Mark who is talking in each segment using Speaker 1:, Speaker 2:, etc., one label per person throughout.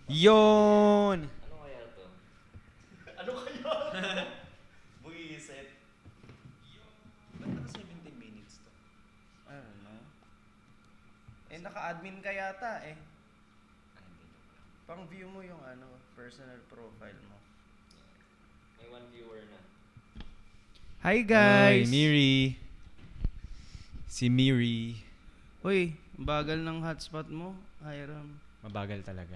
Speaker 1: Yon!
Speaker 2: Ano kaya to? Buisit.
Speaker 1: Ba't naka 17 minutes to?
Speaker 3: I don't know. Naka-admin ka yata eh. Pang-view mo yung personal profile mo.
Speaker 2: May 1 viewer na.
Speaker 3: Hi guys!
Speaker 1: Oy, Miri. Si Miri.
Speaker 3: Uy, bagal ng hotspot mo, Hiram.
Speaker 1: Mabagal talaga.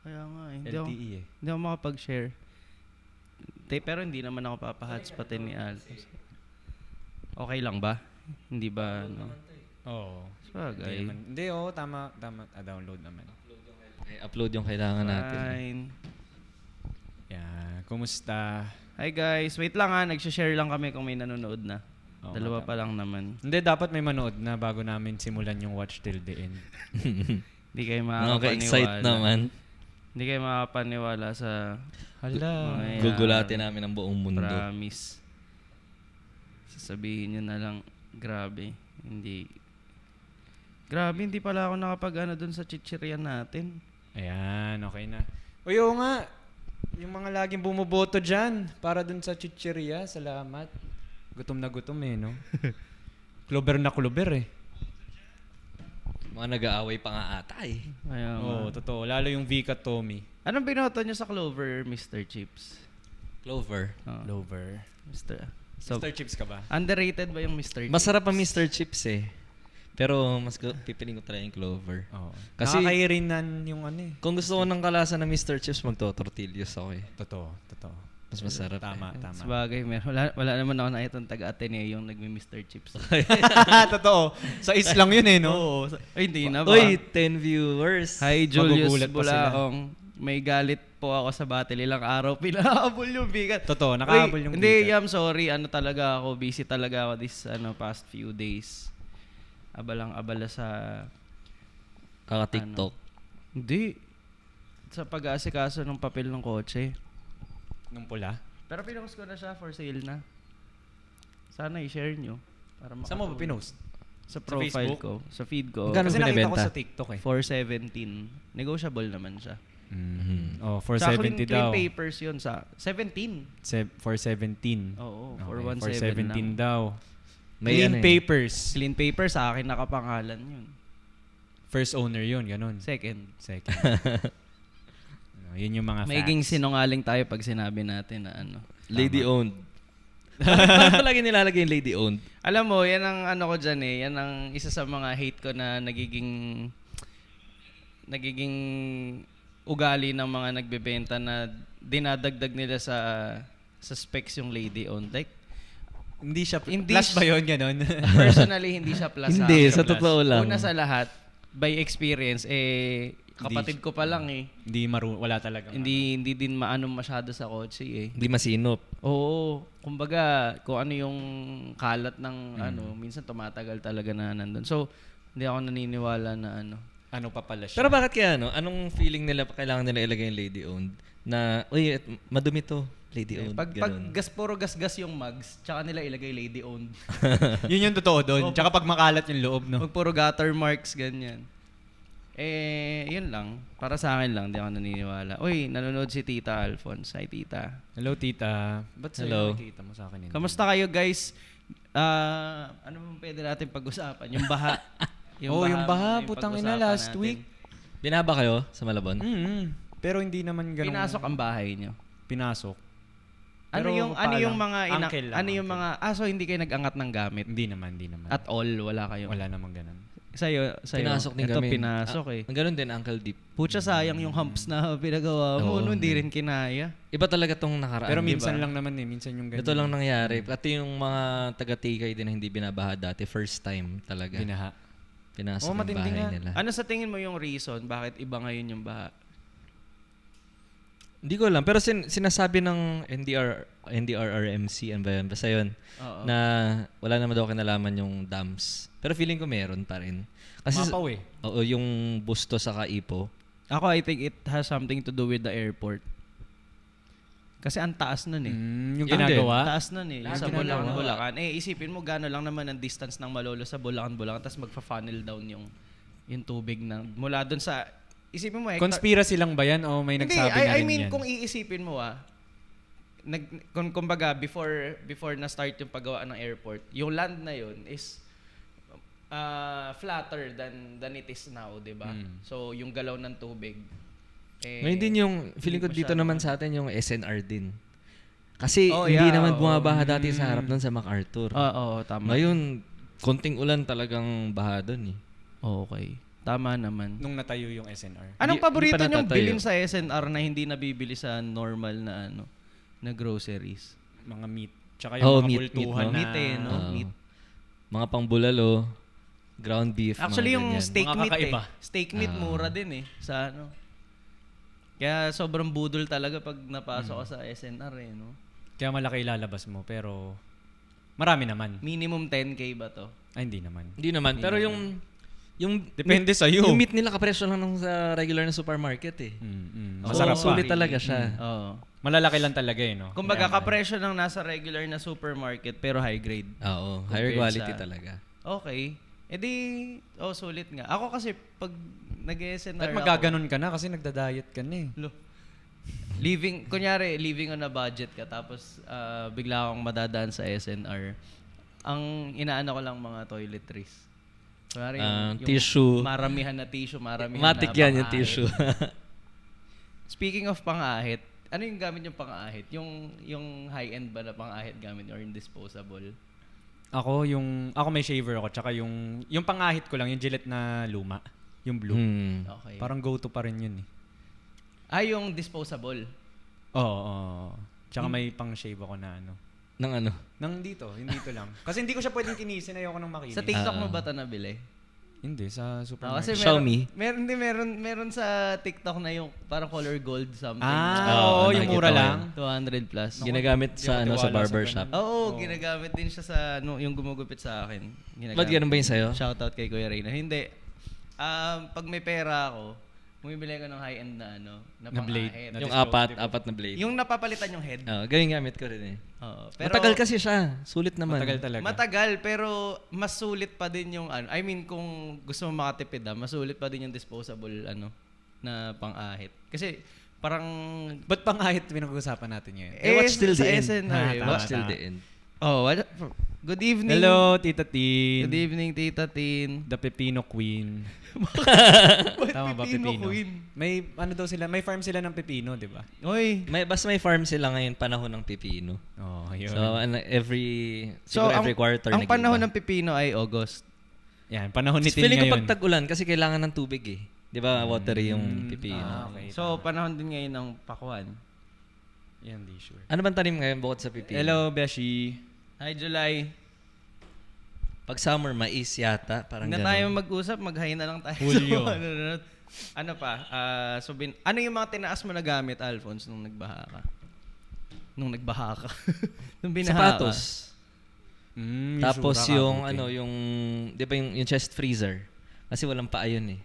Speaker 3: Kaya nga eh.
Speaker 1: LTE eh.
Speaker 3: Hindi ako makapag-share. Pero hindi naman ako papa-hotspotin ni Alphonse. Okay lang ba? Hindi ba
Speaker 1: Oo.
Speaker 3: Sabagay.
Speaker 1: Hindi, oo. Tama. Download naman.
Speaker 2: Upload yung kailangan natin.
Speaker 3: Fine.
Speaker 1: Yan. Kumusta?
Speaker 3: Hi guys, wait lang ha. Nagsha-share lang kami kung may nanonood na.
Speaker 1: Oo,
Speaker 3: Dalawa
Speaker 1: tama.
Speaker 3: pa lang naman.
Speaker 1: Hindi, dapat may manood na bago namin simulan yung watch till the end.
Speaker 3: Hindi kayo
Speaker 2: Nakaka-excite
Speaker 3: makakapaniwala.
Speaker 2: naman.
Speaker 3: Hindi kayo makakapaniwala sa
Speaker 1: Hala.
Speaker 3: mga
Speaker 2: Gugulatin namin ang buong mundo.
Speaker 3: promise. Sasabihin nyo na lang, grabe. Hindi pala ako nakapag doon sa chichiryan natin.
Speaker 1: Ayan, okay na. Uy, oo nga. Yung mga laging bumuboto dyan para dun sa chichirya, salamat. Gutom na gutom eh, no? Clover na clover eh.
Speaker 2: Mga nag-aaway pa nga ata eh.
Speaker 3: Kaya nga.
Speaker 1: Oo, totoo. Lalo yung Vika Tommy.
Speaker 3: Anong binoto nyo sa Clover, Mr. Chips?
Speaker 2: Clover.
Speaker 3: Oh,
Speaker 1: Clover.
Speaker 3: Mr. So,
Speaker 1: Mr. Chips ka ba?
Speaker 3: underrated ba yung Mr. Chips?
Speaker 2: Masarap ang Mr. Chips eh. Pero mas pipiling ko talaga yung Clover.
Speaker 1: Oo.
Speaker 2: Kasi-
Speaker 1: Nakakairinan yung ano eh.
Speaker 2: Kung gusto ko ng kalasa ng Mr. Chips, magto-tortillas ako eh.
Speaker 1: Totoo.
Speaker 2: Mas masarap
Speaker 1: Tama.
Speaker 3: Sabagay, wala naman ako nakita ng taga-Ateneo yung nagmi-Mr. Chips.
Speaker 1: Totoo. Sa is lang yun eh, no?
Speaker 3: Oo. Ay, hindi na ba?
Speaker 2: Uy, 10 viewers.
Speaker 3: Hi, Julius
Speaker 1: Magugulat pa sila.
Speaker 3: Bulaong. May galit po ako sa battle. Ilang araw pinahabol yung bigat.
Speaker 1: Totoo, nakahabol yung
Speaker 3: Hindi,
Speaker 1: bigat.
Speaker 3: Yam, sorry. Talaga ako. Busy talaga ako this past few days. Abala sa...
Speaker 2: Kaka-TikTok.
Speaker 3: Hindi. Sa pag-aasikaso ng papel ng kotse.
Speaker 1: Nung pula.
Speaker 3: Pero pinost ko na siya, for sale na. Sana i-share nyo. Para
Speaker 1: Saan mo ba
Speaker 3: makatulong.
Speaker 1: pinost?
Speaker 3: Sa profile
Speaker 1: Facebook?
Speaker 3: ko. Sa feed ko.
Speaker 2: Magkano
Speaker 1: Kasi nakita ko
Speaker 2: binibenta?
Speaker 1: sa TikTok eh.
Speaker 3: 417. Negotiable naman siya.
Speaker 1: Mm-hmm. Oh,
Speaker 3: Sa
Speaker 1: 470
Speaker 3: clean
Speaker 1: daw.
Speaker 3: papers yun sa 17.
Speaker 1: 417.
Speaker 3: Oo,
Speaker 1: Okay,
Speaker 3: 417
Speaker 1: 417
Speaker 3: lang.
Speaker 1: daw.
Speaker 2: May
Speaker 1: Clean
Speaker 2: ano eh.
Speaker 1: papers.
Speaker 3: Clean paper sa akin nakapangalan yun.
Speaker 1: First owner yun, ganun.
Speaker 3: Second.
Speaker 1: Second. Yun yung mga
Speaker 3: Maiging
Speaker 1: facts.
Speaker 3: sinungaling tayo pag sinabi natin na
Speaker 2: Lady owned. Bakit ba lagi nilalagay yung lady owned?
Speaker 3: Alam mo, yan ang ko dyan eh. Yan ang isa sa mga hate ko na nagiging ugali ng mga nagbebenta na dinadagdag nila sa specs yung lady owned. Like,
Speaker 1: Hindi siya
Speaker 3: Hindi
Speaker 1: plus ba yun, ganun?
Speaker 3: personally, hindi siya plus.
Speaker 2: Hindi,
Speaker 3: akin.
Speaker 2: sa totoo lang.
Speaker 3: Una sa lahat, by experience, kapatid ko pa lang eh.
Speaker 1: Hindi wala talaga.
Speaker 3: Hindi din maano masyado sa kotse eh.
Speaker 2: Hindi masinop.
Speaker 3: Oo, kumbaga kung ano yung kalat ng minsan tumatagal talaga na nandun. So, hindi ako naniniwala na
Speaker 1: Ano pa pala siya?
Speaker 2: Pero bakit kaya anong feeling nila kailangan nila ilagay yung lady owned? Na, uy, madumi to. Lady owned.
Speaker 3: Pag
Speaker 2: ganun.
Speaker 3: puro gas yung mugs, tsaka nila ilagay lady owned.
Speaker 1: Yun yung totoo doon. Tsaka pag makalat yung loob, no?
Speaker 3: Pag puro gutter marks, ganyan. Yun lang. Para sa akin lang, di ako naniniwala. Uy, nanonood si Tita Alphonse. Hi, Tita.
Speaker 1: Hello, tita. Ba't
Speaker 2: Hello.
Speaker 1: sa'yo nakikita mo sa akin yun?
Speaker 3: Kamusta kayo, guys? Ano bang pwede natin pag-usapan? Yung baha.
Speaker 1: Yung baha,
Speaker 3: yung
Speaker 1: putang ina,
Speaker 3: pag-usapan
Speaker 1: last
Speaker 3: natin.
Speaker 1: week.
Speaker 2: Binaba kayo sa Malabon?
Speaker 1: Pero hindi naman ganun.
Speaker 3: Pinasok ang bahay nyo.
Speaker 1: Pinasok.
Speaker 3: Ano
Speaker 1: Pero
Speaker 3: yung mga
Speaker 1: uncle lang,
Speaker 3: yung
Speaker 1: uncle.
Speaker 3: mga so hindi kayo nag-angat ng gamit
Speaker 1: Hindi naman.
Speaker 3: at all, wala kayo.
Speaker 1: Wala namang ganun.
Speaker 3: Sa'yo.
Speaker 2: Pinasok din
Speaker 3: Ito,
Speaker 2: kami.
Speaker 3: pinasok eh.
Speaker 2: Ang ganun din, Uncle Deep.
Speaker 3: Pucha, sayang yung humps na pinagawa mo.
Speaker 2: Oo,
Speaker 3: Hindi rin kinaya.
Speaker 2: Iba talaga tong nakaraan.
Speaker 1: Pero minsan
Speaker 2: diba?
Speaker 1: lang naman eh. Minsan yung ganun.
Speaker 2: Ito lang nangyari. Pati yung mga taga-tikay din na hindi binabaha dati, first time talaga.
Speaker 1: Binaha.
Speaker 2: Pinasok
Speaker 1: Oo,
Speaker 2: yung
Speaker 1: matindi
Speaker 2: bahay
Speaker 1: nga.
Speaker 2: nila.
Speaker 3: Ano sa tingin mo yung reason bakit iba ngayon yung baha?
Speaker 2: Hindi ko alam. Pero sinasabi ng NDRRMC, ano ba yun? Basta yun.
Speaker 3: Oo.
Speaker 2: Na wala naman daw kinalaman yung dams. Pero feeling ko meron pa rin. Kasi,
Speaker 1: Mapaw eh.
Speaker 2: oo, yung Busto sa Ipo.
Speaker 3: Ako, I think it has something to do with the airport. Kasi ang taas nun eh.
Speaker 1: Yung
Speaker 2: Yun
Speaker 1: ginagawa.
Speaker 3: Taas nun eh. Yung
Speaker 1: Lahat
Speaker 3: sa
Speaker 1: ginagawa.
Speaker 3: Bulacan. Isipin mo gano'n lang naman ang distance ng Malolo sa Bulacan. Tapos magfa-funnel down yung tubig na mula doon sa isipin mo
Speaker 1: Conspiracy lang ba yan o may
Speaker 3: Hindi,
Speaker 1: nagsabi na
Speaker 3: I
Speaker 1: rin
Speaker 3: mean
Speaker 1: yan?
Speaker 3: kung iisipin mo kumbaga before na start yung paggawa ng airport, yung land na yun is flatter than it is now, 'di ba? So yung galaw ng tubig
Speaker 2: Ngayon din yung, feeling ko
Speaker 3: hindi
Speaker 2: dito
Speaker 3: masyado-
Speaker 2: naman sa atin yung SNR din. Kasi
Speaker 3: Oh,
Speaker 2: hindi
Speaker 3: yeah,
Speaker 2: naman
Speaker 3: oo.
Speaker 2: bumabaha dati sa harap nun sa MacArthur.
Speaker 3: Oo, tama.
Speaker 2: Ngayon, konting ulan talagang baha doon eh.
Speaker 3: Okay. Tama naman.
Speaker 1: Nung natayo yung SNR.
Speaker 3: Anong
Speaker 2: Hindi-
Speaker 3: paborito
Speaker 2: hindi pa
Speaker 3: niyong
Speaker 2: natatayo.
Speaker 3: bilhin sa SNR na hindi nabibili sa normal na groceries?
Speaker 1: Mga meat. Tsaka yung mga
Speaker 2: Meat,
Speaker 1: bultuhan
Speaker 2: no?
Speaker 1: na...
Speaker 3: Meat eh, no?
Speaker 2: Oo.
Speaker 3: Meat.
Speaker 2: Mga pangbulalo, ground beef,
Speaker 3: Actually,
Speaker 2: mga
Speaker 3: yung
Speaker 2: ganyan.
Speaker 3: steak
Speaker 1: Mga
Speaker 3: meat
Speaker 1: kakaiba.
Speaker 3: Steak meat mura din sa Kaya sobrang budol talaga pag napasok ka sa SNR no?
Speaker 1: Kaya malaki ilalabas mo, pero marami naman.
Speaker 3: Minimum 10K ba to?
Speaker 1: Ay, hindi naman.
Speaker 2: Hindi naman. Pero yung
Speaker 1: Depende sa'yo.
Speaker 2: Yung meat nila kapresyo lang ng sa regular na supermarket eh.
Speaker 1: Masarap pa.
Speaker 2: Sulit talaga siya.
Speaker 3: Oo.
Speaker 1: Malalaki lang talaga no?
Speaker 3: Kumbaga, kapresyo ng nasa regular na supermarket pero high grade.
Speaker 2: Oo, higher
Speaker 3: Compared
Speaker 2: quality
Speaker 3: sa-
Speaker 2: talaga.
Speaker 3: Okay. E di, sulit nga. Ako kasi pag nag-SNR
Speaker 1: At magaganon ka na kasi nagda-diet ka na eh.
Speaker 3: Living on a budget ka tapos bigla akong madadaan sa SNR. Ang inaano ko lang mga toiletries. Kunwari
Speaker 2: Tissue.
Speaker 3: Maramihan na tissue, maramihan
Speaker 2: Matik
Speaker 3: na
Speaker 2: yan yung
Speaker 3: pang-ahit.
Speaker 2: tissue.
Speaker 3: Speaking of pang-ahit, ano yung gamit yung pang-ahit? Yung high-end ba na pang-ahit gamit or yung disposable?
Speaker 1: Ako may shaver ako, tsaka yung pangahit ko lang, yung Gillette na luma. Yung blue.
Speaker 3: Okay.
Speaker 1: Parang go-to pa rin yun eh.
Speaker 3: Yung disposable.
Speaker 1: Oo. Tsaka may pang-shave ako na ano.
Speaker 2: Ng ano?
Speaker 1: Nang dito, hindi dito lang. Kasi hindi ko siya pwedeng kinisin, ayoko nang makinis.
Speaker 3: Sa TikTok mo ba ito nabili?
Speaker 1: Hindi, sa
Speaker 3: Kasi
Speaker 1: supermarket.
Speaker 2: Xiaomi?
Speaker 3: meron sa TikTok na yung parang color gold something.
Speaker 1: Oo, yung
Speaker 2: nakikita
Speaker 1: mura
Speaker 2: ko
Speaker 1: lang.
Speaker 3: 200 plus.
Speaker 2: Ginagamit
Speaker 1: Di
Speaker 2: sa
Speaker 1: ako
Speaker 2: sa
Speaker 1: tiwala
Speaker 2: barber
Speaker 1: sa
Speaker 2: shop.
Speaker 3: Oo, ginagamit din siya sa yung gumugupit sa akin.
Speaker 2: Ba't ganun ba yun sa'yo?
Speaker 3: Shoutout kay Kuya Reyna. Hindi. Pag may pera ako, bumibili ko ng high-end na
Speaker 1: Na blade.
Speaker 3: pang-ahit.
Speaker 1: Na
Speaker 2: Yung
Speaker 1: disposable.
Speaker 2: apat na blade.
Speaker 3: Yung napapalitan yung head.
Speaker 2: Ganyan gamit ko rin eh.
Speaker 3: Oo.
Speaker 2: Matagal kasi siya. Sulit naman.
Speaker 1: Matagal talaga.
Speaker 3: Matagal, pero mas sulit pa din yung I mean, kung gusto mo makatipid mas sulit pa din yung disposable na pang-ahit. Kasi parang
Speaker 1: Ba't pangahit pinag-uusapan natin ngayon?
Speaker 2: What's till
Speaker 3: sa
Speaker 2: the end?
Speaker 3: SNR,
Speaker 1: Tama,
Speaker 2: What's till
Speaker 1: tama.
Speaker 2: the end?
Speaker 3: Good evening.
Speaker 1: Hello, Tita Tin.
Speaker 3: Good evening, Tita Tin.
Speaker 1: The Pepino Queen. Tama ba,
Speaker 3: Pepino
Speaker 1: Pepino?
Speaker 3: Queen?
Speaker 1: May may farm sila ng pepino, di ba?
Speaker 3: Oy.
Speaker 2: Basta may farm sila ngayon panahon ng pipino.
Speaker 1: Oh, yun.
Speaker 2: So, every quarter
Speaker 3: ang panahon ng
Speaker 2: nag-iba.
Speaker 3: pipino ay August.
Speaker 1: Yan, panahon ni Tin
Speaker 2: Feeling ko
Speaker 1: ngayon.
Speaker 2: pag tag-ulan kasi kailangan ng tubig eh. Di ba watery yung pipino?
Speaker 1: Okay.
Speaker 3: So, panahon din ngayon ng pakuan.
Speaker 1: Yan, di sure.
Speaker 2: Ano bang tanim ngayon bukod sa pipino?
Speaker 1: Hello, Beshi.
Speaker 3: Hi, July.
Speaker 2: Pag summer, mais yata. Parang
Speaker 3: Na
Speaker 2: gano'n.
Speaker 3: tayo mag-usap, mag-hi na lang tayo.
Speaker 1: Hulyo.
Speaker 3: Ano pa? Ano yung mga tinaas mo na gamit, Alphonse, nung nagbaha ka? Nung binaha
Speaker 2: Sapatos.
Speaker 1: Yung
Speaker 2: Tapos
Speaker 1: sura,
Speaker 2: yung
Speaker 1: kabuti.
Speaker 2: yung di ba yung chest freezer? Kasi walang paa yun eh.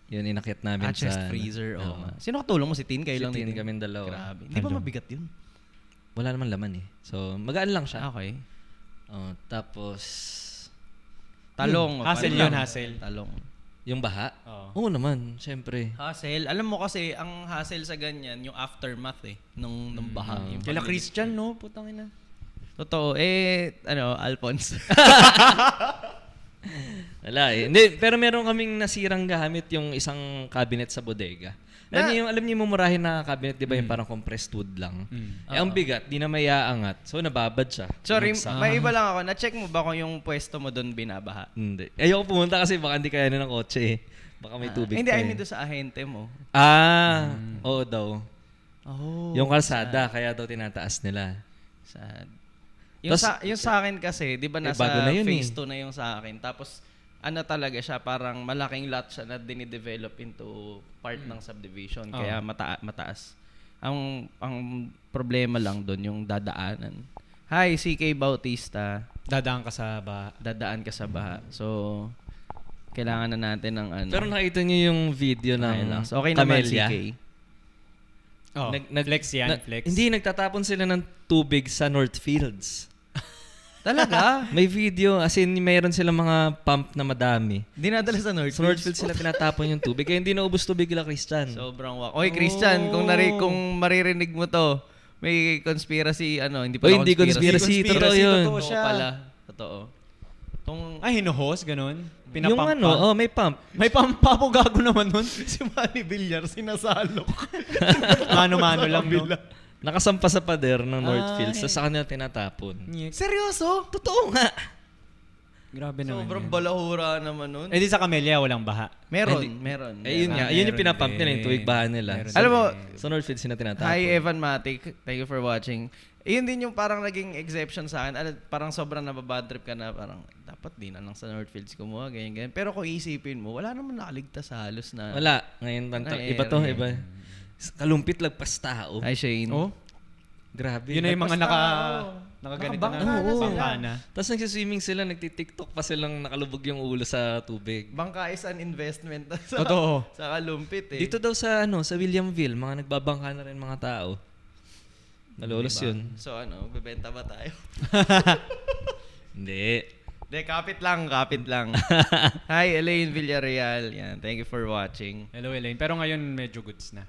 Speaker 2: Yun inakit namin sa
Speaker 3: chest freezer.
Speaker 2: Oo.
Speaker 3: Oh. Sino katulong mo? Si Tin? Kayo
Speaker 2: Si
Speaker 3: lang ni
Speaker 2: Tin, kaming dalawa.
Speaker 3: Grabe. Hindi ba
Speaker 1: Hello.
Speaker 3: mabigat yun?
Speaker 2: Wala naman laman eh. So magaan lang siya.
Speaker 3: Okay.
Speaker 2: Tapos
Speaker 3: Talong.
Speaker 1: Hassle
Speaker 3: paano
Speaker 1: yun,
Speaker 3: lang?
Speaker 1: hassle.
Speaker 3: Talong.
Speaker 2: yung baha.
Speaker 1: Oo.
Speaker 2: Oo naman, syempre.
Speaker 3: Hassle. Alam mo kasi, ang hassle sa ganyan, yung aftermath nung baha. Yung
Speaker 1: Kaila
Speaker 3: pag-
Speaker 1: Christian, no? Putang ina.
Speaker 3: Totoo. Alphonse.
Speaker 2: Wala eh. Hindi, pero meron kaming nasirang gamit yung isang cabinet sa bodega. Alam niyo yung mumurahin na cabinet, di ba yung parang compressed wood lang? Ang bigat, di na may aangat. So nababad siya.
Speaker 3: Sorry, may iba lang ako. Na-check mo ba kung yung pwesto mo doon binabaha?
Speaker 2: Hindi. Ayoko pumunta kasi baka hindi kaya ng kotse eh. Baka may tubig
Speaker 3: Hindi,
Speaker 2: pa
Speaker 3: I
Speaker 2: eh.
Speaker 3: mean doon sa ahente mo.
Speaker 2: Oo daw.
Speaker 3: Oh.
Speaker 2: Yung kalsada, kaya daw tinataas nila.
Speaker 3: Sad.
Speaker 2: Tas-
Speaker 3: Yung sa akin kasi, di ba nasa
Speaker 2: bago na yun
Speaker 3: phase
Speaker 2: eh.
Speaker 3: 2 na yung sa akin. Tapos, talaga siya, parang malaking lot siya na dinidevelop into part ng subdivision. Kaya mataas. Ang problema lang doon, yung dadaanan. Hi, CK Bautista.
Speaker 1: Dadaan ka sa ba?
Speaker 3: Dadaan ka sa baha. So, kailangan na natin ng
Speaker 2: Pero nakita niyo yung video ng
Speaker 3: Hilux. Okay naman,
Speaker 2: Camellia?
Speaker 3: CK.
Speaker 1: Oh, flex yan, flex.
Speaker 2: Hindi, nagtatapon sila ng tubig sa Northfields.
Speaker 3: Talaga?
Speaker 2: May video, as in mayroon silang mga pump na madami.
Speaker 3: Dinadala sa
Speaker 2: Sa Northfield sila tinatapon yung tubig. Kaya hindi naubos tubig nila, Christian.
Speaker 3: Sobrang wak. Oy, Christian, kung maririnig mo to, may conspiracy, hindi
Speaker 2: Oy,
Speaker 3: pala
Speaker 2: hindi conspiracy. Totoo yun.
Speaker 1: Totoo siya.
Speaker 3: pala. Totoo.
Speaker 1: Ay, hinuhos, ganun.
Speaker 2: Yung
Speaker 1: Pinapampa.
Speaker 2: may pump.
Speaker 1: May pampapo gago naman nun.
Speaker 3: Si Manny Villar, sinasalok.
Speaker 1: Mano-mano lang, no?
Speaker 2: Nakasampa sa pader ng Northfield.
Speaker 1: Ay.
Speaker 2: Sa kanila tinatapon.
Speaker 3: Seryoso?
Speaker 2: Totoo nga.
Speaker 1: Grabe naman
Speaker 3: Sobrang
Speaker 1: yun.
Speaker 3: balahura naman nun.
Speaker 1: Eh di sa Camellia, walang baha.
Speaker 3: Meron.
Speaker 2: Eh, yun nga. Yun yung pinapump nila, yung tuwig bahan nila.
Speaker 1: Meron
Speaker 3: Alam mo,
Speaker 2: Sa Northfield sila tinatapon.
Speaker 3: Hi Evan Matic, thank you for watching. Yun din yung parang naging exception sa akin. Parang sobrang nababadtrip ka na parang dapat di na lang sa Northfields kumuha, ganyan. Pero kung isipin mo, wala naman nakaligtas halos na.
Speaker 2: Wala. Ngayon, iba to, iba. Kalumpit lagpas tao.
Speaker 3: Hi Shane.
Speaker 1: Oh,
Speaker 2: Grabe.
Speaker 1: yun na yung mga nakaganito na.
Speaker 3: Nakabangka na sila.
Speaker 1: na.
Speaker 2: Tapos nagsiswimming sila, nagtitiktok pa silang nakalubog yung ulo sa tubig.
Speaker 3: Bangka is an investment sa,
Speaker 1: Totoo.
Speaker 3: sa kalumpit eh.
Speaker 2: Dito daw sa Williamville, mga nagbabangka na rin mga tao. Malolos
Speaker 3: Diba?
Speaker 2: yun.
Speaker 3: So bebenta ba tayo?
Speaker 2: Hindi.
Speaker 3: De, kapit lang. Hi Elaine Villarreal. Yan, thank you for watching.
Speaker 1: Hello, Elaine. Pero ngayon medyo goods na.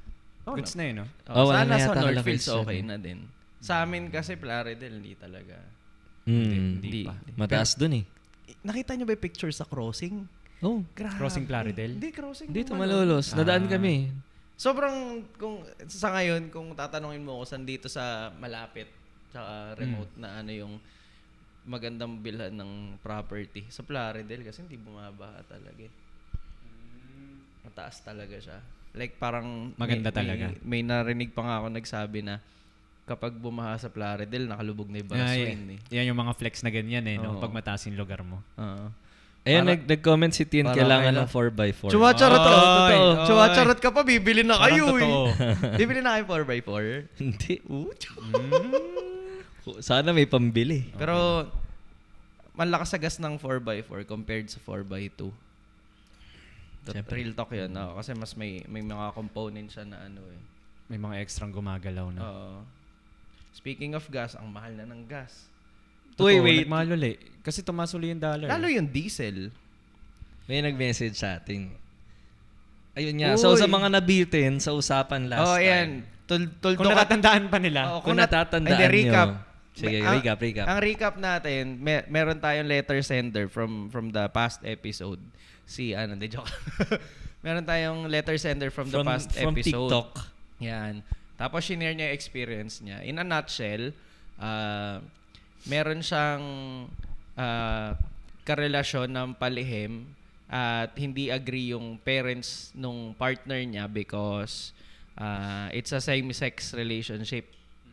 Speaker 3: Oh,
Speaker 1: Goods na yun, no?
Speaker 2: Wala
Speaker 3: Sana
Speaker 2: na
Speaker 3: sa
Speaker 2: yata
Speaker 3: Northfields
Speaker 2: kalakis
Speaker 3: okay
Speaker 2: yun.
Speaker 3: na din. Sa amin kasi Plaridel, hindi talaga.
Speaker 1: Hindi pa.
Speaker 2: Mataas dun eh.
Speaker 3: Nakita niyo ba yung picture sa crossing?
Speaker 2: Oh.
Speaker 3: Grabe.
Speaker 1: Crossing Plaridel?
Speaker 3: Hindi, crossing.
Speaker 2: Dito
Speaker 3: naman,
Speaker 2: malolos. Nadaan kami.
Speaker 3: Sobrang, sa ngayon, kung tatanungin mo ko saan dito sa malapit, tsaka remote na yung magandang bilhan ng property. Sa Plaridel kasi hindi bumaba talaga eh. Mataas talaga siya. Like parang
Speaker 1: Maganda talaga.
Speaker 3: May narinig pa nga ako nagsabi na kapag bumaha sa Plaridel, nakalubog na yung Baraswin eh.
Speaker 1: Yan yung mga flex na ganyan eh, no?
Speaker 3: Oo.
Speaker 1: Pag mataas yung lugar mo.
Speaker 3: Oo.
Speaker 2: Ayun, nag-comment si Tien,
Speaker 3: para
Speaker 2: kailangan
Speaker 3: kaila-
Speaker 2: ng 4x4.
Speaker 3: Chuwacharot ka.
Speaker 1: Oy, oy.
Speaker 3: Chuwacharot ka pa, bibili na
Speaker 1: Parang
Speaker 3: kayo eh.
Speaker 1: totoo.
Speaker 3: Bibili na kayo 4x4.
Speaker 2: Hindi. Sana may pambili.
Speaker 3: Pero, malakas sa gas ng 4x4 compared sa 4x2.
Speaker 2: Siyempre.
Speaker 3: Real talk yun. Kasi mas may mga components siya na eh.
Speaker 1: May mga extrang gumagalaw na.
Speaker 3: Oo. Speaking of gas, ang mahal na ng gas.
Speaker 2: Uy,
Speaker 1: Totoo,
Speaker 2: wait.
Speaker 1: nagmahal uli. Kasi tumaas uli yung dollar.
Speaker 3: Lalo yung diesel.
Speaker 2: May nag-message sa atin. Ayun nga.
Speaker 3: Uy.
Speaker 2: So, sa mga nabitin sa usapan last time.
Speaker 3: Ayan.
Speaker 1: Kung natatandaan pa nila.
Speaker 3: Oo,
Speaker 2: Kung natatandaan
Speaker 3: Hindi, recap.
Speaker 2: nyo. Sige,
Speaker 3: Ang-
Speaker 2: recap.
Speaker 3: Ang recap natin, meron tayong letter sender from the past episode. Hindi, joke. Meron tayong letter sender from the past
Speaker 2: from
Speaker 3: episode.
Speaker 2: TikTok.
Speaker 3: Yan. Tapos, shinare niya yung experience niya. In a nutshell, meron siyang karelasyon ng palihim at hindi agree yung parents nung partner niya because it's a same-sex relationship.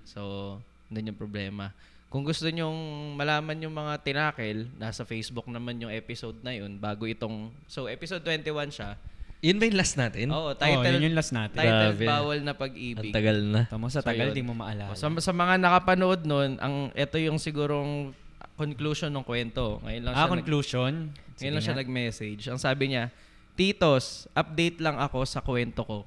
Speaker 3: So, doon yung problema. Kung gusto nyong malaman yung mga tinakil, nasa Facebook naman yung episode na yun bago itong... So, episode 21 siya.
Speaker 2: Yun ba yung last natin?
Speaker 3: Oo,
Speaker 1: Yun yung last natin.
Speaker 3: title
Speaker 2: Grabe.
Speaker 3: Bawal na
Speaker 2: Ang
Speaker 3: Pag-ibig.
Speaker 2: tagal na.
Speaker 1: Tamo sa
Speaker 3: So,
Speaker 1: tagal,
Speaker 3: yun.
Speaker 1: di mo maalala.
Speaker 3: Sa mga nakapanood nun, ito yung sigurong conclusion ng kwento. Ngayon lang siya
Speaker 1: conclusion.
Speaker 3: ngayon lang siya nag-message. Ang sabi niya, Titos, update lang ako sa kwento ko.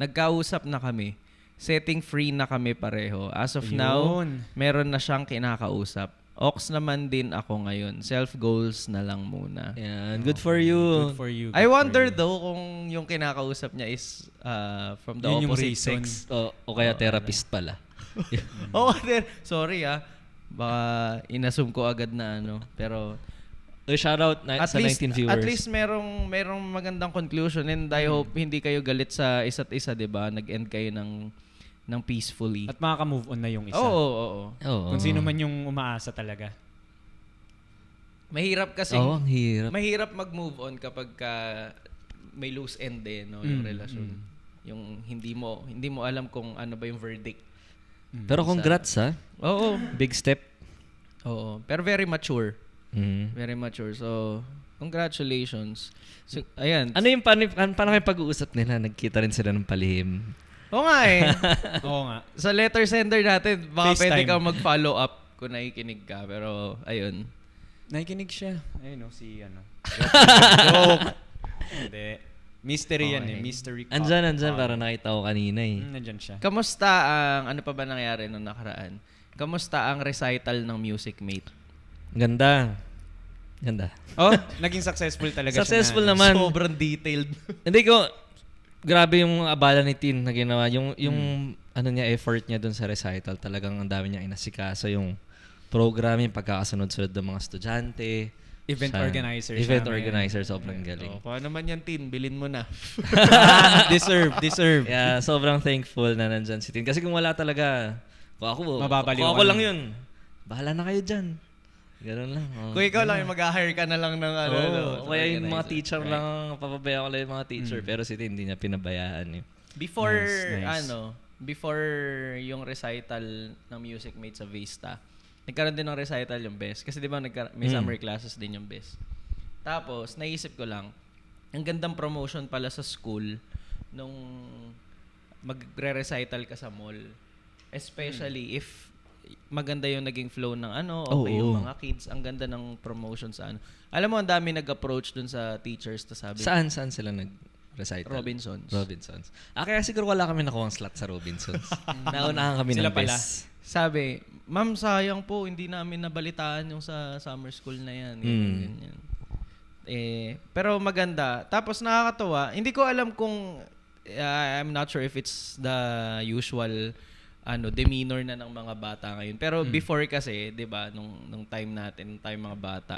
Speaker 3: Nagkausap na kami. Setting free na kami pareho. As of now,
Speaker 1: Ayun.
Speaker 3: meron na siyang kinakausap. Ox naman din ako ngayon. Self-goals na lang muna.
Speaker 2: Yan. Good for you.
Speaker 1: Good for you.
Speaker 3: I
Speaker 1: good
Speaker 3: wonder
Speaker 1: for you.
Speaker 3: though kung yung kinakausap niya is from the
Speaker 1: Yun yung
Speaker 3: opposite
Speaker 1: reason.
Speaker 3: sex.
Speaker 2: O kaya therapist pala.
Speaker 3: Oh, sorry baka inassume ko agad na Pero
Speaker 2: Shoutout
Speaker 3: at
Speaker 2: sa
Speaker 3: least
Speaker 2: 19 viewers.
Speaker 3: at least merong magandang conclusion and I hope hindi kayo galit sa isa't isa, 'di ba? Nag-end kayo ng peacefully.
Speaker 1: At makaka-move on na yung isa.
Speaker 3: Oo.
Speaker 2: Oo.
Speaker 1: Kung sino man yung umaasa talaga.
Speaker 3: Mahirap kasi
Speaker 2: Oo, ang hirap.
Speaker 3: mahirap mag-move on kapag may loose end yung relasyon. Yung hindi mo alam kung ano ba yung verdict.
Speaker 2: Pero congrats ha.
Speaker 3: Oo.
Speaker 2: Big step.
Speaker 3: Oo. Pero very mature.
Speaker 2: Mm.
Speaker 3: Very mature. So, congratulations. So, ayan.
Speaker 2: Ano yung paano kayo pag-uusap nila? Nagkita rin sila ng palihim.
Speaker 3: Oo nga eh.
Speaker 1: Oo nga.
Speaker 3: Sa letter sender natin, baka
Speaker 1: FaceTime.
Speaker 3: pwede kang mag-follow up kung nakikinig ka. Pero, ayun.
Speaker 1: Nakikinig siya. Ayun si Joke. Hindi. Mystery yan eh. Mystery cop.
Speaker 2: Andyan, para nakita ko kanina eh.
Speaker 1: Nandyan siya.
Speaker 3: Kamusta ang, ano pa ba nangyari nung nakaraan? kamusta ang recital ng Music Mate?
Speaker 2: Ganda.
Speaker 1: Oh, naging successful talaga
Speaker 2: Successful
Speaker 1: siya.
Speaker 2: naman.
Speaker 3: Sobrang detailed.
Speaker 2: Hindi ko, grabe yung abala ni Tin na ginawa. Yung ano niya, effort niya dun sa recital, talagang ang dami niya inasikaso. Yung programming, pagkakasunod-sunod ng mga estudyante.
Speaker 1: Event organizer siya,
Speaker 2: Event
Speaker 1: man.
Speaker 2: organizer, sobrang galing.
Speaker 3: Oh, paano naman yan, Tin? Bilin mo na.
Speaker 1: Deserve.
Speaker 2: Yeah, sobrang thankful na nandyan si Tin. Kasi kung wala talaga, kung
Speaker 1: Mababaliw
Speaker 2: ako
Speaker 1: ka
Speaker 2: lang
Speaker 1: na.
Speaker 2: yun, bahala na kayo dyan. Ganun lang. Oh.
Speaker 3: Kung ikaw lang, mag-hire ka na lang ng
Speaker 2: Kaya yung mga
Speaker 3: organizer.
Speaker 2: teacher
Speaker 3: Right.
Speaker 2: lang, papabayaan ko lang yung mga teacher. Pero si Tin, hindi niya pinabayaan.
Speaker 3: Before,
Speaker 1: Nice.
Speaker 3: before yung recital ng Music Mate sa Vista, nagkaroon din ng recital yung Best. Kasi di ba may summer classes din yung Best. Tapos, naisip ko lang, ang gandang promotion pala sa school nung magre-recital ka sa mall. Especially if maganda yung naging flow ng okay yung mga kids. Ang ganda ng promotion sa ano. Alam mo, ang dami nag-approach dun sa teachers to sabi.
Speaker 2: Saan sila nag-recital?
Speaker 3: Robinsons.
Speaker 2: Kaya siguro wala kami nakuha slot sa Robinsons. Naunahan kami
Speaker 1: Sila
Speaker 2: ng
Speaker 1: pala.
Speaker 2: best.
Speaker 3: Sabi, ma'am, sayang po, hindi namin nabalitaan yung sa summer school na yan. Ganyan. Pero maganda. Tapos nakakatawa. Hindi ko alam kung, I'm not sure if it's the usual demeanor na ng mga bata ngayon. Pero before kasi, 'di ba, nung time natin, nung time mga bata,